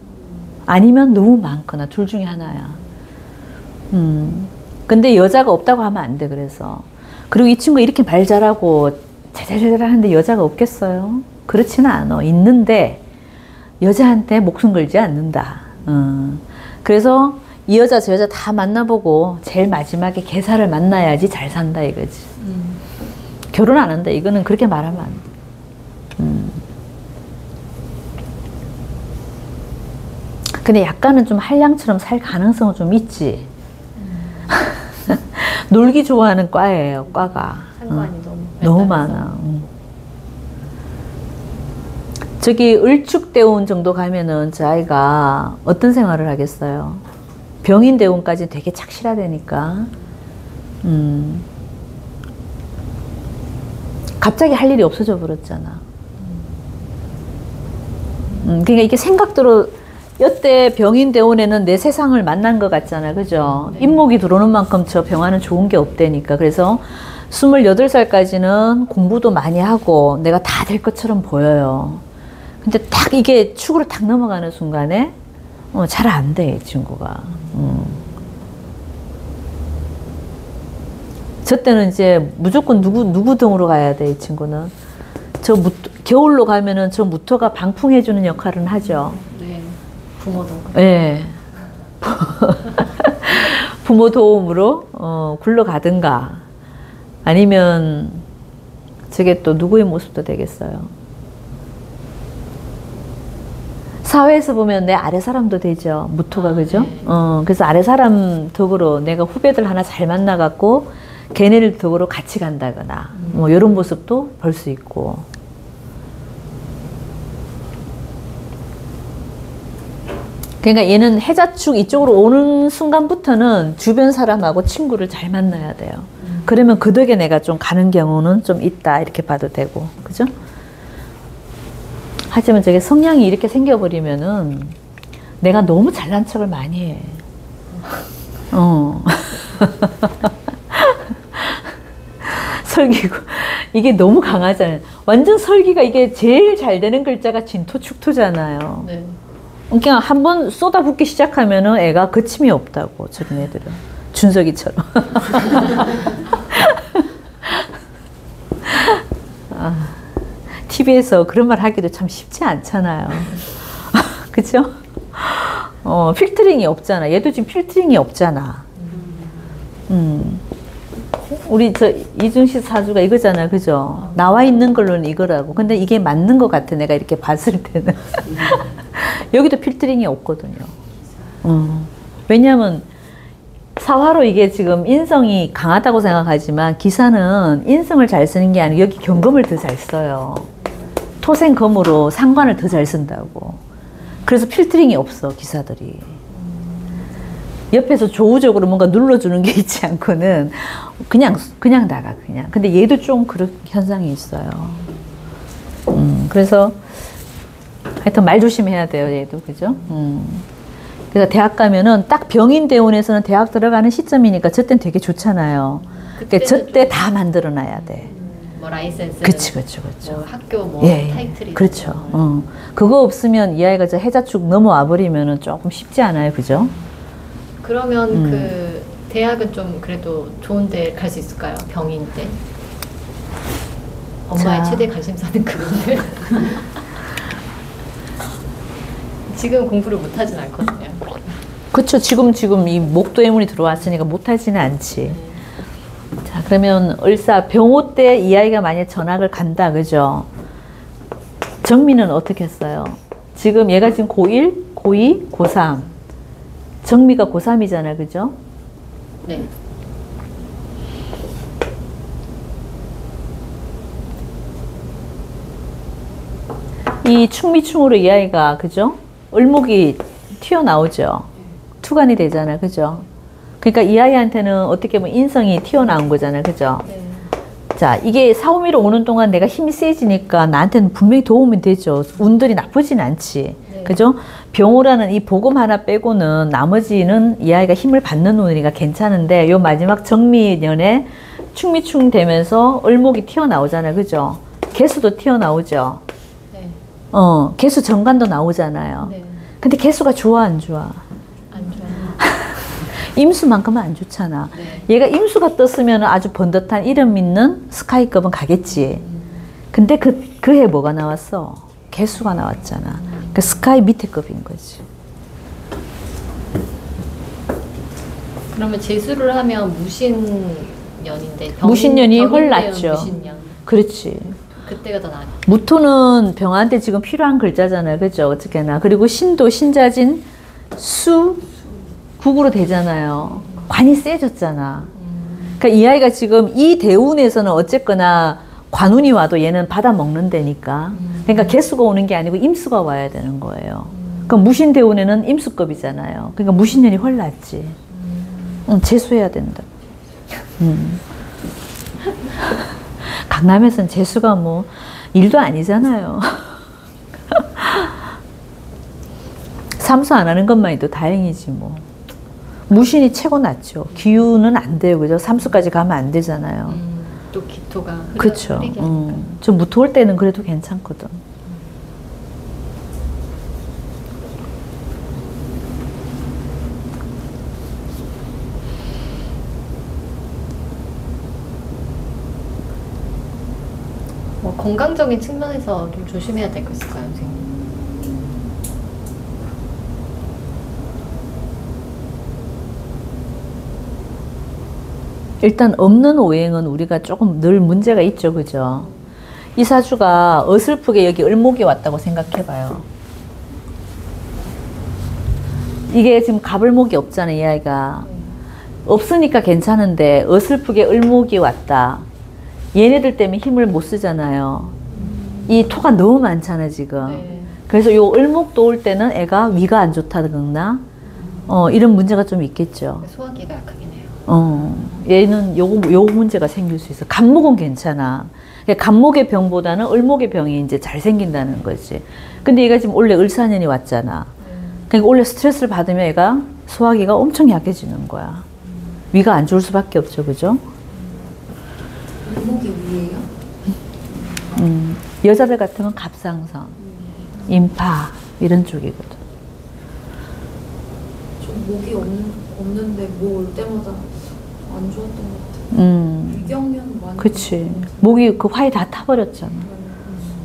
아니면 너무 많거나 둘 중에 하나야. 근데 여자가 없다고 하면 안 돼, 그래서. 그리고 이 친구가 이렇게 말 잘하고 자잘자잘 하는데 여자가 없겠어요? 그렇지는 않아. 있는데 여자한테 목숨 걸지 않는다. 그래서 이 여자 저 여자 다 만나보고 제일 마지막에 개사를 만나야지 잘 산다 이거지. 결혼 안 한다. 이거는 그렇게 말하면 안 돼. 근데 약간은 좀 한량처럼 살 가능성은 좀 있지. 놀기 좋아하는 과예요, 과가. 상관이 너무 많아. 저기 을축대운 정도 가면은 저 아이가 어떤 생활을 하겠어요? 병인대운까지 되게 착실하다니까. 갑자기 할 일이 없어져 버렸잖아. 그러니까 이게 생각대로 여태 병인대운에는 내 세상을 만난 것 같잖아. 그죠? 네. 인목이 들어오는 만큼 저 병화는 좋은 게 없다니까. 그래서 28살까지는 공부도 많이 하고 내가 다 될 것처럼 보여요. 근데 딱 이게 축으로 딱 넘어가는 순간에 잘 안 돼, 이 친구가. 저 때는 이제 무조건 누구 등으로 가야 돼, 이 친구는. 겨울로 가면은 저 무토가 방풍해주는 역할은 하죠. 네. 부모도. 예. 부모 도움으로 굴러가든가 아니면 저게 또 누구의 모습도 되겠어요. 사회에서 보면 내 아래 사람도 되죠. 무토가. 그죠? 네. 그래서 아래 사람 덕으로 내가 후배들 하나 잘 만나갖고 걔네를 덕으로 같이 간다거나 뭐 이런 모습도 볼 수 있고. 그러니까 얘는 해자축 이쪽으로 오는 순간부터는 주변 사람하고 친구를 잘 만나야 돼요. 그러면 그 덕에 내가 좀 가는 경우는 좀 있다 이렇게 봐도 되고. 그죠? 하지만 저게 성향이 이렇게 생겨버리면은 내가 너무 잘난 척을 많이 해. 설기고 이게 너무 강하잖아요. 완전 설기가 이게 제일 잘 되는 글자가 진토축토잖아요. 네. 그냥 한번 쏟아붓기 시작하면은 애가 거침이 없다고, 저런 애들은. 준석이처럼. TV에서 그런 말 하기도 참 쉽지 않잖아요. 그죠? 필터링이 없잖아. 얘도 지금 필터링이 없잖아. 우리 이중식 사주가 이거잖아. 그죠? 나와 있는 걸로는 이거라고. 근데 이게 맞는 것 같아. 내가 이렇게 봤을 때는. 여기도 필터링이 없거든요. 왜냐하면 사화로 이게 지금 인성이 강하다고 생각하지만 기사는 인성을 잘 쓰는 게 아니고 여기 경금을 더 잘 써요. 토생금으로 상관을 더 잘 쓴다고. 그래서 필터링이 없어, 기사들이. 옆에서 조우적으로 뭔가 눌러주는 게 있지 않고는 그냥 나가, 그냥. 근데 얘도 좀 그런 현상이 있어요. 그래서 하여튼 말 조심해야 돼요, 얘도. 그죠? 그래서 대학 가면은 딱 병인대운에서는 대학 들어가는 시점이니까 저 때는 되게 좋잖아요. 그러니까 저 때 다 만들어 놔야 돼. 뭐 라이센스, 그렇죠. 뭐 학교 뭐 예, 타이틀이 그렇죠. 그거 없으면 이 아이가 저 해자축 넘어와 버리면은 조금 쉽지 않아요, 그죠? 그러면 그 대학은 좀 그래도 좋은 데 갈 수 있을까요? 병인 때 엄마의 자. 최대 관심사는 그건데 지금 공부를 못하진 않거든요. 그렇죠. 지금 이 목도해문이 들어왔으니까 못하지는 않지. 자, 그러면 을사 병호 때 이 아이가 만약 전학을 간다, 그죠? 정미는 어떻게 했어요? 지금 얘가 지금 고1, 고2, 고3. 정미가 고3이잖아, 그죠? 네. 이 충미충으로 이 아이가, 그죠? 을목이 튀어나오죠. 투간이 되잖아, 그죠? 그러니까 이 아이한테는 어떻게 보면 인성이 튀어나온 거잖아, 그죠? 네. 자, 이게 사오미로 오는 동안 내가 힘이 세지니까 나한테는 분명히 도움이 되죠. 운들이 나쁘진 않지. 네. 그죠? 병호라는 이 복음 하나 빼고는 나머지는 이 아이가 힘을 받는 운이니까 괜찮은데 요 마지막 정미년에 충미충 되면서 을목이 튀어나오잖아요. 그죠? 개수도 튀어나오죠. 네. 개수 정관도 나오잖아요. 네. 근데 개수가 좋아, 안 좋아? 안 좋아요. 임수만큼은 안 좋잖아. 네. 얘가 임수가 떴으면 아주 번듯한 이름 있는 스카이급은 가겠지. 근데 그 해 뭐가 나왔어? 개수가 나왔잖아. 그 스카이 밑에 급인 거지. 그러면 재수를 하면 무신년인데 무신년이 훨 낫죠. 무신년. 그렇지. 그때가 더 나아. 무토는 병한테 지금 필요한 글자잖아요. 그죠? 어떻게나. 그리고 신도 신자진 수 국으로 되잖아요. 관이 세졌잖아. 그러니까 이 아이가 지금 이 대운에서는 어쨌거나 관운이 와도 얘는 받아 먹는 데니까. 그러니까 개수가 오는 게 아니고 임수가 와야 되는 거예요. 그러니까 무신 대운에는 임수급이잖아요. 그러니까 무신년이 훨 낫지. 재수해야 된다. 강남에서는 재수가 뭐 일도 아니잖아요. 삼수 안 하는 것만 해도 다행이지 뭐. 무신이 최고 낫죠. 기운은 안 돼요. 그죠? 삼수까지 가면 안 되잖아요. 또 기토가 그렇죠. 좀 무토올 때는 그래도 괜찮거든. 뭐 건강적인 측면에서 좀 조심해야 될 거 있을까요, 선생님? 일단 없는 오행은 우리가 조금 늘 문제가 있죠. 그죠? 이 사주가 어설프게 여기 을목이 왔다고 생각해봐요. 이게 지금 갑을목이 없잖아, 이 아이가. 없으니까 괜찮은데 어설프게 을목이 왔다. 얘네들 때문에 힘을 못 쓰잖아요. 이 토가 너무 많잖아, 지금. 네. 그래서 요 을목도 올 때는 애가 위가 안 좋다거나 이런 문제가 좀 있겠죠. 소화기가 약하긴 해요. 얘는 요 문제가 생길 수 있어. 간목은 괜찮아. 간목의 병보다는 을목의 병이 이제 잘 생긴다는 거지. 근데 얘가 지금 원래 을사년이 왔잖아. 그러니까 원래 스트레스를 받으면 얘가 소화기가 엄청 약해지는 거야. 위가 안 좋을 수밖에 없죠, 그죠? 목이 위에요? 여자들 같으면 갑상선, 임파 이런 쪽이거든. 좀 목이 없는데 뭐 올 때마다 안 좋았던 것 같아요. 위경련 많이. 그치. 목이 그 화이 다 타버렸잖아.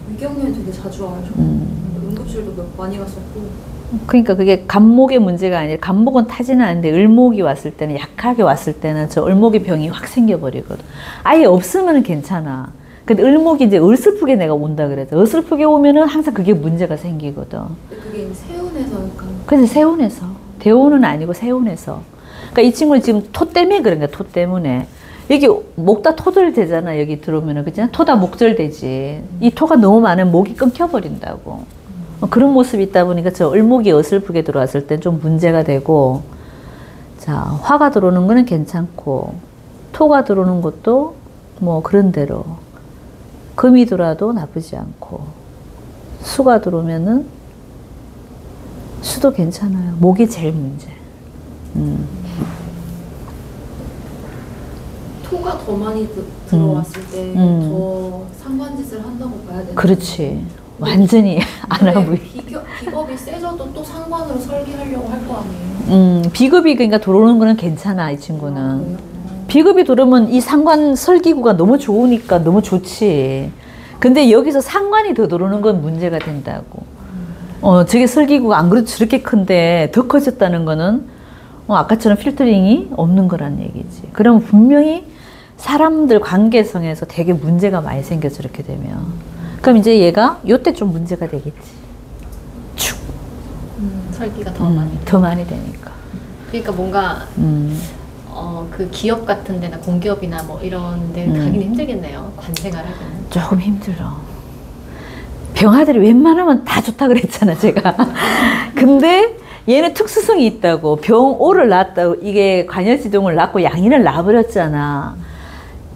위경련 되게 자주 와요. 응급실도 많이 갔었고. 그러니까 그게 간목의 문제가 아니라 간목은 타지는 않는데 을목이 왔을 때는 약하게 왔을 때는 저 을목의 병이 확 생겨버리거든. 아예 없으면 괜찮아. 근데 을목이 이제 어설프게 내가 온다 그래서 어설프게 오면은 항상 그게 문제가 생기거든. 그게 세운에서 약간. 그래서 세운에서 대운은 아니고 세운에서. 그러니까 이 친구는 지금 토 때문에 그런 거야. 토 때문에. 여기 목다 토절 되잖아. 여기 들어오면은 그죠? 토다 목절 되지. 이 토가 너무 많으면 목이 끊겨버린다고. 그런 모습이 있다 보니까 저 을목이 어설프게 들어왔을 땐 좀 문제가 되고, 자, 화가 들어오는 거는 괜찮고, 토가 들어오는 것도 뭐 그런 대로, 금이 들어와도 나쁘지 않고, 수가 들어오면은 수도 괜찮아요. 목이 제일 문제. 토가 더 많이 들어왔을 때 더 상관짓을 한다고 봐야 되나? 그렇지. 완전히 안 하고. 비겁이 세져도 또 상관으로 설계하려고 할 거 아니에요? 비급이 그러니까 들어오는 거는 괜찮아, 이 친구는. 그래요? 비급이 들어오면 이 상관 설기구가 너무 좋으니까 너무 좋지. 근데 여기서 상관이 더 들어오는 건 문제가 된다고. 저게 설기구가 안 그래도 저렇게 큰데 더 커졌다는 거는 아까처럼 필터링이 없는 거란 얘기지. 그러면 분명히 사람들 관계성에서 되게 문제가 많이 생겨서 이렇게 되면. 그럼 이제 얘가 요때 좀 문제가 되겠지. 축. 설기가 더 많이. 더 많이 되니까. 그러니까 뭔가 그 기업 같은 데나 공기업이나 뭐 이런 데 가기는 힘들겠네요. 관생활하기는. 조금 힘들어. 병아들이 웬만하면 다 좋다 그랬잖아, 제가. 근데 얘는 특수성이 있다고. 병오를 낳았다고. 이게 관여지동을 낳고 양인을 낳아버렸잖아.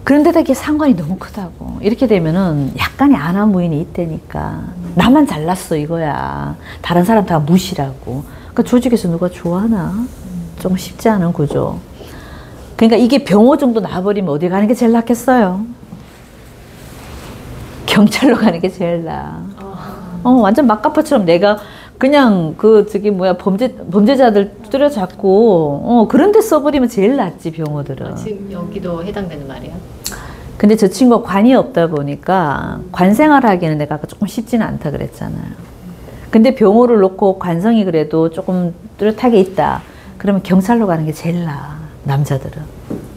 그런데다 이게 상관이 너무 크다고. 이렇게 되면은 약간의 안하무인이 있다니까. 나만 잘났어 이거야. 다른 사람 다 무시라고. 그러니까 조직에서 누가 좋아하나? 좀 쉽지 않은 구조. 그러니까 이게 병호 정도 나버리면 어디 가는 게 제일 낫겠어요? 경찰로 가는 게 제일 나아. 완전 막가파처럼 내가 그냥 범죄자들 때려잡고 그런 데 써버리면 제일 낫지, 병호들은. 지금 여기도 해당되는 말이야? 근데 저 친구가 관이 없다 보니까 관생활 하기는 내가 아까 조금 쉽지는 않다 그랬잖아요. 근데 병호를 놓고 관성이 그래도 조금 뚜렷하게 있다. 그러면 경찰로 가는 게 제일 나아, 남자들은.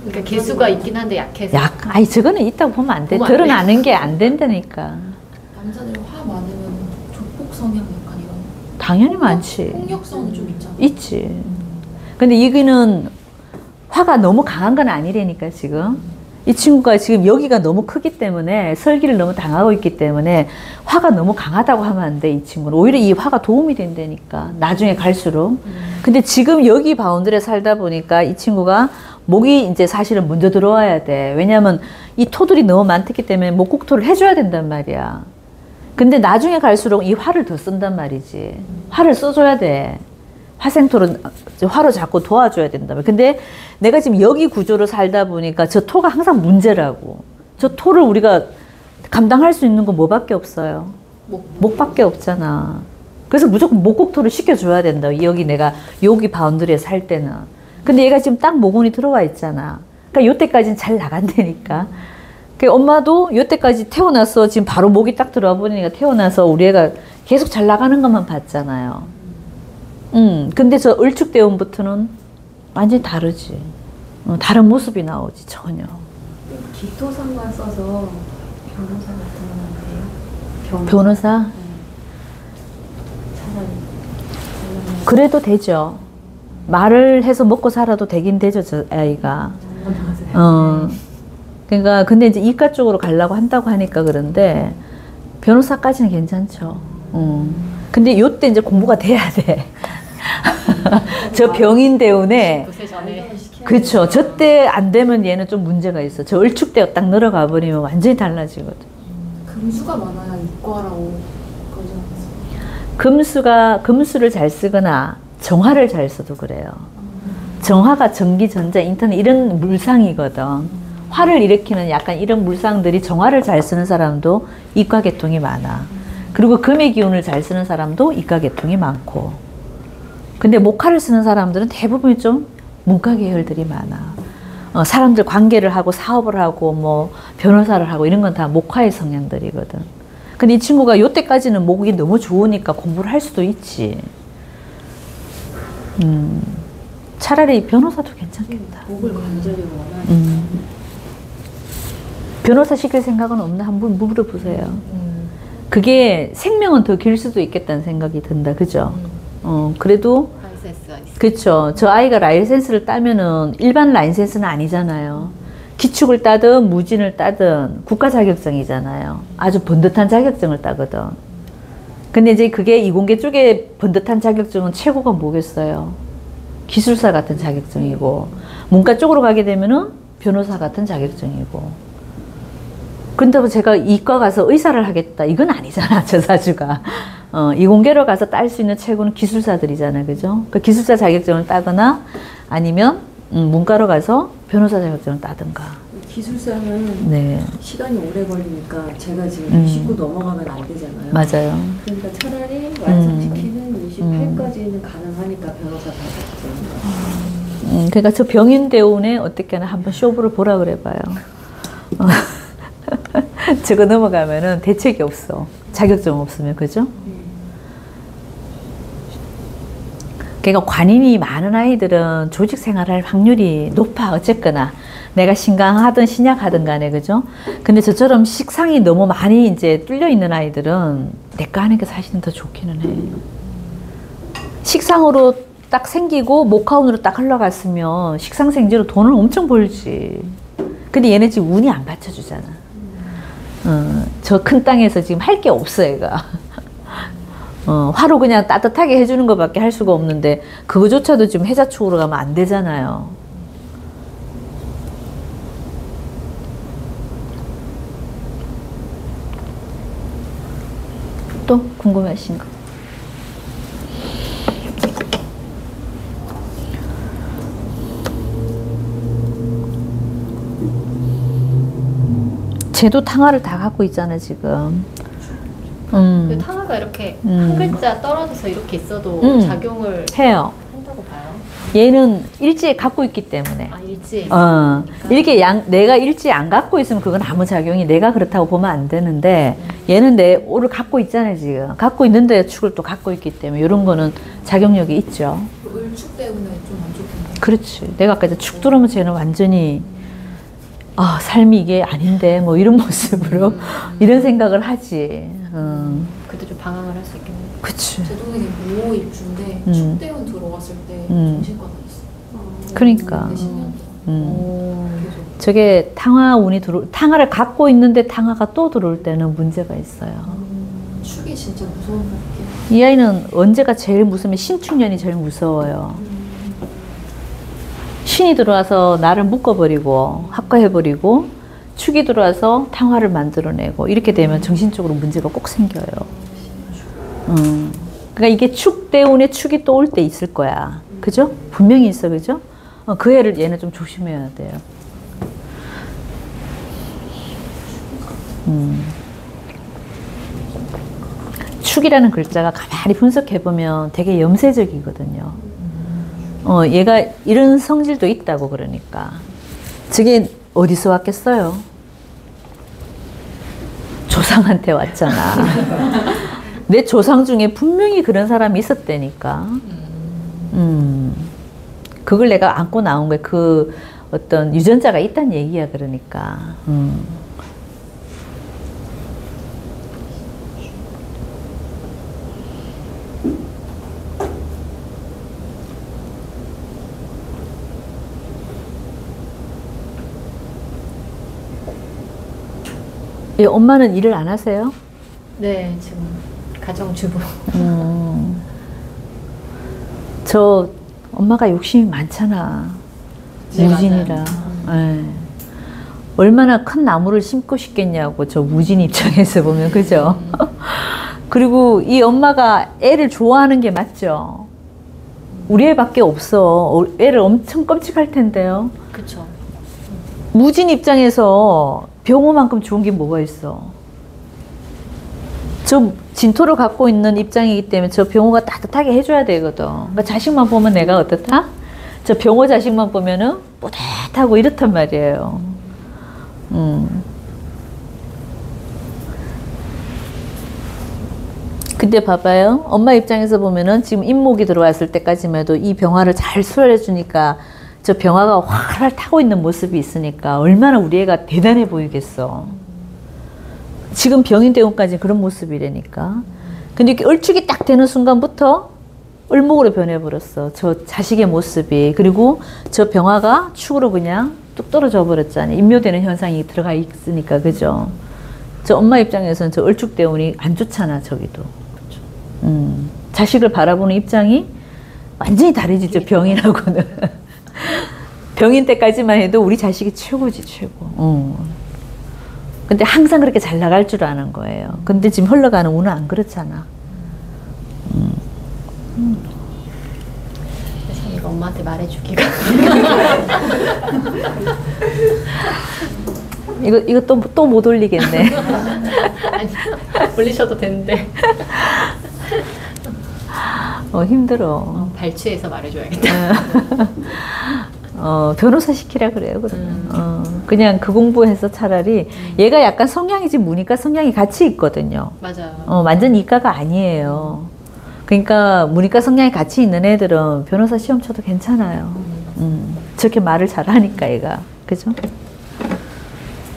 그러니까 개수가 있긴 한데 약해서. 아니, 저거는 있다고 보면 안 돼. 보면 안 드러나는 게 안 된다니까. 남자들이 화 많으면 조폭 성향 약간 이런. 당연히 많지. 폭력성이 좀 있잖아. 있지. 근데 여기는 화가 너무 강한 건 아니라니까, 지금. 이 친구가 지금 여기가 너무 크기 때문에 설기를 너무 당하고 있기 때문에 화가 너무 강하다고 하면 안 돼, 이 친구는. 오히려 이 화가 도움이 된다니까, 나중에 갈수록. 근데 지금 여기 바운드리에 살다 보니까 이 친구가 목이 이제 사실은 먼저 들어와야 돼. 왜냐하면 이 토들이 너무 많기 때문에 목국토를 해줘야 된단 말이야. 근데 나중에 갈수록 이 화를 더 쓴단 말이지. 화를 써줘야 돼. 화생토를 화로 자꾸 도와줘야 된다. 근데 내가 지금 여기 구조로 살다 보니까 저 토가 항상 문제라고. 저 토를 우리가 감당할 수 있는 건 뭐밖에 없어요. 목밖에 없잖아. 그래서 무조건 목국토를 시켜줘야 된다. 여기 내가 여기 바운드리에 살 때는. 근데 얘가 지금 딱 모근이 들어와 있잖아. 그러니까 요때까지는 잘 나간다니까. 그 엄마도 요때까지 태어나서 지금 바로 목이 딱 들어와 버리니까 태어나서 우리 애가 계속 잘 나가는 것만 봤잖아요. 근데 저 을축대원부터는 완전히 다르지. 다른 모습이 나오지, 전혀. 기토상관 써서 변호사 같은 건 안 돼요? 변호사? 네. 차라리 그래도 되죠. 말을 해서 먹고 살아도 되긴 되죠, 저 아이가. 그러니까, 근데 이제 이과 쪽으로 가려고 한다고 하니까 그런데, 변호사까지는 괜찮죠. 근데 요때 이제 공부가 돼야 돼. 저 병인 대운에. 그렇죠. 저 때 안 되면 얘는 좀 문제가 있어. 저 을축대가 딱 늘어가 버리면 완전히 달라지거든. 금수가 많아야 이과라고 그러지 않았어요? 금수를 잘 쓰거나 정화를 잘 써도 그래요. 정화가 전기, 전자, 인터넷 이런 물상이거든. 화를 일으키는 약간 이런 물상들이 정화를 잘 쓰는 사람도 이과 계통이 많아. 그리고 금의 기운을 잘 쓰는 사람도 이과 계통이 많고. 근데 목화를 쓰는 사람들은 대부분 좀 문과 계열들이 많아. 사람들 관계를 하고 사업을 하고 뭐 변호사를 하고 이런 건 다 목화의 성향들이거든. 근데 이 친구가 요때까지는 목이 너무 좋으니까 공부를 할 수도 있지. 차라리 변호사도 괜찮겠다. 목을 관절이 워낙 변호사 시킬 생각은 없나? 한번 물어보세요. 그게 생명은 더 길 수도 있겠다는 생각이 든다. 그죠? 그래도 라이센스가 있어. 그쵸. 저 아이가 라이센스를 따면은 일반 라이센스는 아니잖아요. 기축을 따든 무진을 따든 국가 자격증이잖아요. 아주 번듯한 자격증을 따거든. 근데 이제 그게 이공계 쪽에 번듯한 자격증은 최고가 뭐겠어요? 기술사 같은 자격증이고, 문과 쪽으로 가게 되면은 변호사 같은 자격증이고. 그런다고 제가 이과 가서 의사를 하겠다, 이건 아니잖아, 저 사주가. 이공계로 가서 딸 수 있는 최고는 기술사들이잖아요, 그죠? 그 기술사 자격증을 따거나 아니면 문과로 가서 변호사 자격증을 따든가. 기술사는 네. 시간이 오래 걸리니까 제가 지금 29 넘어가면 안 되잖아요. 맞아요. 그러니까 차라리 완성시키는 28까지는 가능하니까 변호사 자격증. 그러니까 저 병인 대운에 어떻게 하나 한번 쇼부를 보라 그래봐요. 저거 넘어가면은 대책이 없어. 자격증 없으면, 그죠? 그러니까 관인이 많은 아이들은 조직 생활할 확률이 높아. 어쨌거나 내가 신강하든 신약하든 간에, 그죠? 근데 저처럼 식상이 너무 많이 이제 뚫려 있는 아이들은 내과 하는 게 사실은 더 좋기는 해. 식상으로 딱 생기고 목화운으로 딱 흘러갔으면 식상생지로 돈을 엄청 벌지. 근데 얘네 지금 운이 안 받쳐주잖아. 저 큰 땅에서 지금 할 게 없어, 얘가. 화로 그냥 따뜻하게 해주는 것밖에 할 수가 없는데, 그거조차도 지금 해자축으로 가면 안 되잖아요. 또 궁금하신 거? 쟤도 탕화를 다 갖고 있잖아, 지금. 그 탕화가 이렇게 한 글자 떨어져서 이렇게 있어도 작용을 해요. 한다고 봐요. 얘는 일지에 갖고 있기 때문에. 아, 일지. 이렇게 내가 일지에 안 갖고 있으면 그건 아무 작용이 내가 그렇다고 보면 안 되는데 얘는 내 오를 갖고 있잖아요, 지금. 갖고 있는데 축을 또 갖고 있기 때문에 이런 거는 작용력이 있죠. 을축 때문에 좀 안 좋겠네요. 그렇지. 내가 아까 축 들어오면 쟤는 완전히 삶이 이게 아닌데 뭐 이런 모습으로 이런 생각을 하지. 그때 좀 방황을 할 수 있겠네요. 그치. 제 동생이 모 입주인데 축대원 들어갔을 때 정신과가 있어. 그러니까. 10년 동안. 계속. 저게 탕화를 갖고 있는데 탕화가 또 들어올 때는 문제가 있어요. 축이 진짜 무서운 것 같아요. 이 아이는 언제가 제일 무서우면 신축년이 제일 무서워요. 신이 들어와서 나를 묶어버리고 합과해버리고 축이 들어와서 탕화를 만들어내고 이렇게 되면 정신적으로 문제가 꼭 생겨요. 그러니까 이게 축 때문에 축이 또 올 때 있을 거야. 그죠? 분명히 있어. 그죠? 그 애를 얘는 좀 조심해야 돼요. 축이라는 글자가 가만히 분석해보면 되게 염세적이거든요. 얘가 이런 성질도 있다고 그러니까. 저게 어디서 왔겠어요? 조상한테 왔잖아. 내 조상 중에 분명히 그런 사람이 있었다니까. 그걸 내가 안고 나온 거야. 그 어떤 유전자가 있다는 얘기야, 그러니까. 예, 엄마는 일을 안 하세요? 네, 지금 가정주부. 저 엄마가 욕심이 많잖아. 네, 무진이라. 예. 얼마나 큰 나무를 심고 싶겠냐고, 저 무진 입장에서 보면, 그죠? 그리고 이 엄마가 애를 좋아하는 게 맞죠? 우리 애밖에 없어. 애를 엄청 끔찍할 텐데요. 그쵸. 무진 입장에서 병호만큼 좋은 게 뭐가 있어? 저 진토를 갖고 있는 입장이기 때문에 저 병호가 따뜻하게 해줘야 되거든. 그러니까 자식만 보면 내가 어떻다? 저 병호 자식만 보면은 뿌듯하고 이렇단 말이에요. 근데 봐봐요. 엄마 입장에서 보면은 지금 인목이 들어왔을 때까지만 해도 이 병화를 잘 수혈해주니까 저 병화가 활활 타고 있는 모습이 있으니까 얼마나 우리 애가 대단해 보이겠어. 지금 병인대운까지 그런 모습이라니까. 근데 이렇게 을축이 딱 되는 순간부터 을목으로 변해버렸어. 저 자식의 모습이. 그리고 저 병화가 축으로 그냥 뚝 떨어져 버렸잖아요. 인묘되는 현상이 들어가 있으니까. 그죠? 저 엄마 입장에서는 저 을축대운이 안 좋잖아, 저기도. 자식을 바라보는 입장이 완전히 다르지, 저 병인하고는. 병인 때까지만 해도 우리 자식이 최고지, 최고. 근데 항상 그렇게 잘 나갈 줄 아는 거예요. 근데 지금 흘러가는 운은 안 그렇잖아. 그래서 이거 엄마한테 말해주기가. 이거 또 못 올리겠네. 아니, 올리셔도 되는데. 힘들어. 발췌해서 말해줘야겠다. 변호사 시키라 그래요, 그러면. 그냥 그 공부해서 차라리, 얘가 약간 성향이 지금 무니까 성향이 같이 있거든요. 맞아요. 완전 이과가 아니에요. 그러니까 무니까 성향이 같이 있는 애들은 변호사 시험 쳐도 괜찮아요. 저렇게 말을 잘하니까 얘가. 그죠?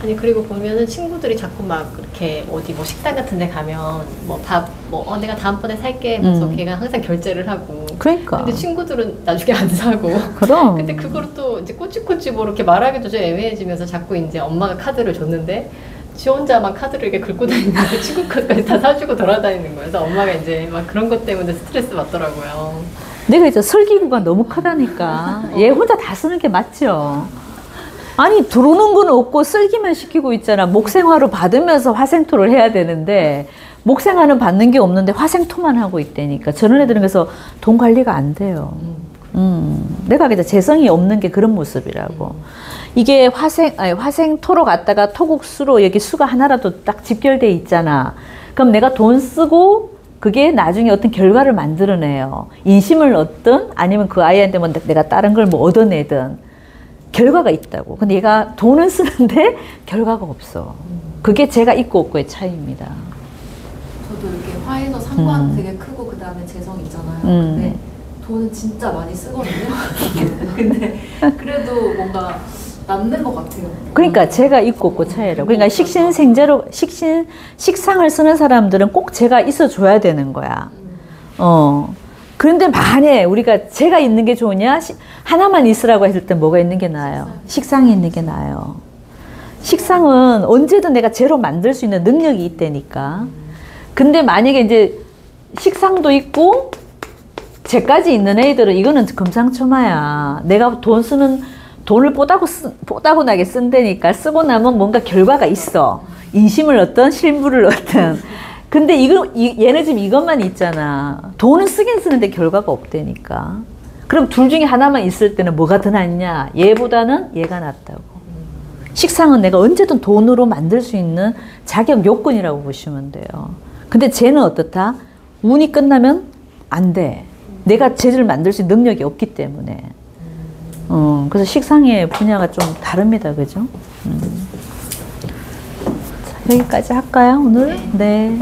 아니 그리고 보면은 친구들이 자꾸 막 이렇게 어디 뭐 식당 같은 데 가면 뭐 밥 뭐 내가 다음번에 살게 그래서 걔가 항상 결제를 하고 그러니까. 근데 친구들은 나중에 안 사고 그럼. 근데 그거를 또 이제 꼬치꼬치 뭐 이렇게 말하기도 좀 애매해지면서 자꾸 이제 엄마가 카드를 줬는데 지 혼자만 카드를 이렇게 긁고 다니는데 친구 카드까지 다 사주고 돌아다니는 거예요. 그래서 엄마가 이제 막 그런 것 때문에 스트레스 받더라고요. 내가 이제 설기구가 너무 크다니까. 얘 혼자 다 쓰는 게 맞죠? 아니 들어오는 건 없고 쓸기만 시키고 있잖아. 목생화로 받으면서 화생토를 해야 되는데 목생화는 받는 게 없는데 화생토만 하고 있다니까. 저런 애들은 그래서 돈 관리가 안 돼요. 내가 그냥 재성이 없는 게 그런 모습이라고. 이게 화생토로 갔다가 토국수로 여기 수가 하나라도 딱 집결돼 있잖아. 그럼 내가 돈 쓰고 그게 나중에 어떤 결과를 만들어내요. 인심을 얻든 아니면 그 아이한테 뭐 내가 다른 걸 뭐 얻어내든 결과가 있다고. 근데 얘가 돈은 쓰는데 결과가 없어. 그게 제가 있고 없고의 차이입니다. 저도 이렇게 화해서 상관 되게 크고 그 다음에 재성 있잖아요. 근데 돈은 진짜 많이 쓰거든요. 근데 그래도 뭔가 남는 것 같아요. 그러니까 제가 있고 없고 차이라고. 그러니까 식신생재로 식상을 쓰는 사람들은 꼭 제가 있어줘야 되는 거야. 그런데 만에 우리가 제가 있는 게 좋으냐? 하나만 있으라고 했을 때 뭐가 있는 게 나아요? 식상이 있는 게 나아요. 식상은 언제든 내가 제로 만들 수 있는 능력이 있다니까. 근데 만약에 이제 식상도 있고 쟤까지 있는 애들은 이거는 금상첨화야. 내가 돈을 뽀다구나게 쓴다니까. 쓰고 나면 뭔가 결과가 있어. 인심을 얻든 실물을 얻든. 근데 얘는 지금 이것만 있잖아. 돈은 쓰긴 쓰는데 결과가 없다니까. 그럼 둘 중에 하나만 있을 때는 뭐가 더 낫냐? 얘보다는 얘가 낫다고. 식상은 내가 언제든 돈으로 만들 수 있는 자격 요건이라고 보시면 돼요. 근데 쟤는 어떻다? 운이 끝나면 안 돼. 내가 쟤를 만들 수 있는 능력이 없기 때문에. 그래서 식상의 분야가 좀 다릅니다. 그죠? 자, 여기까지 할까요, 오늘? 네.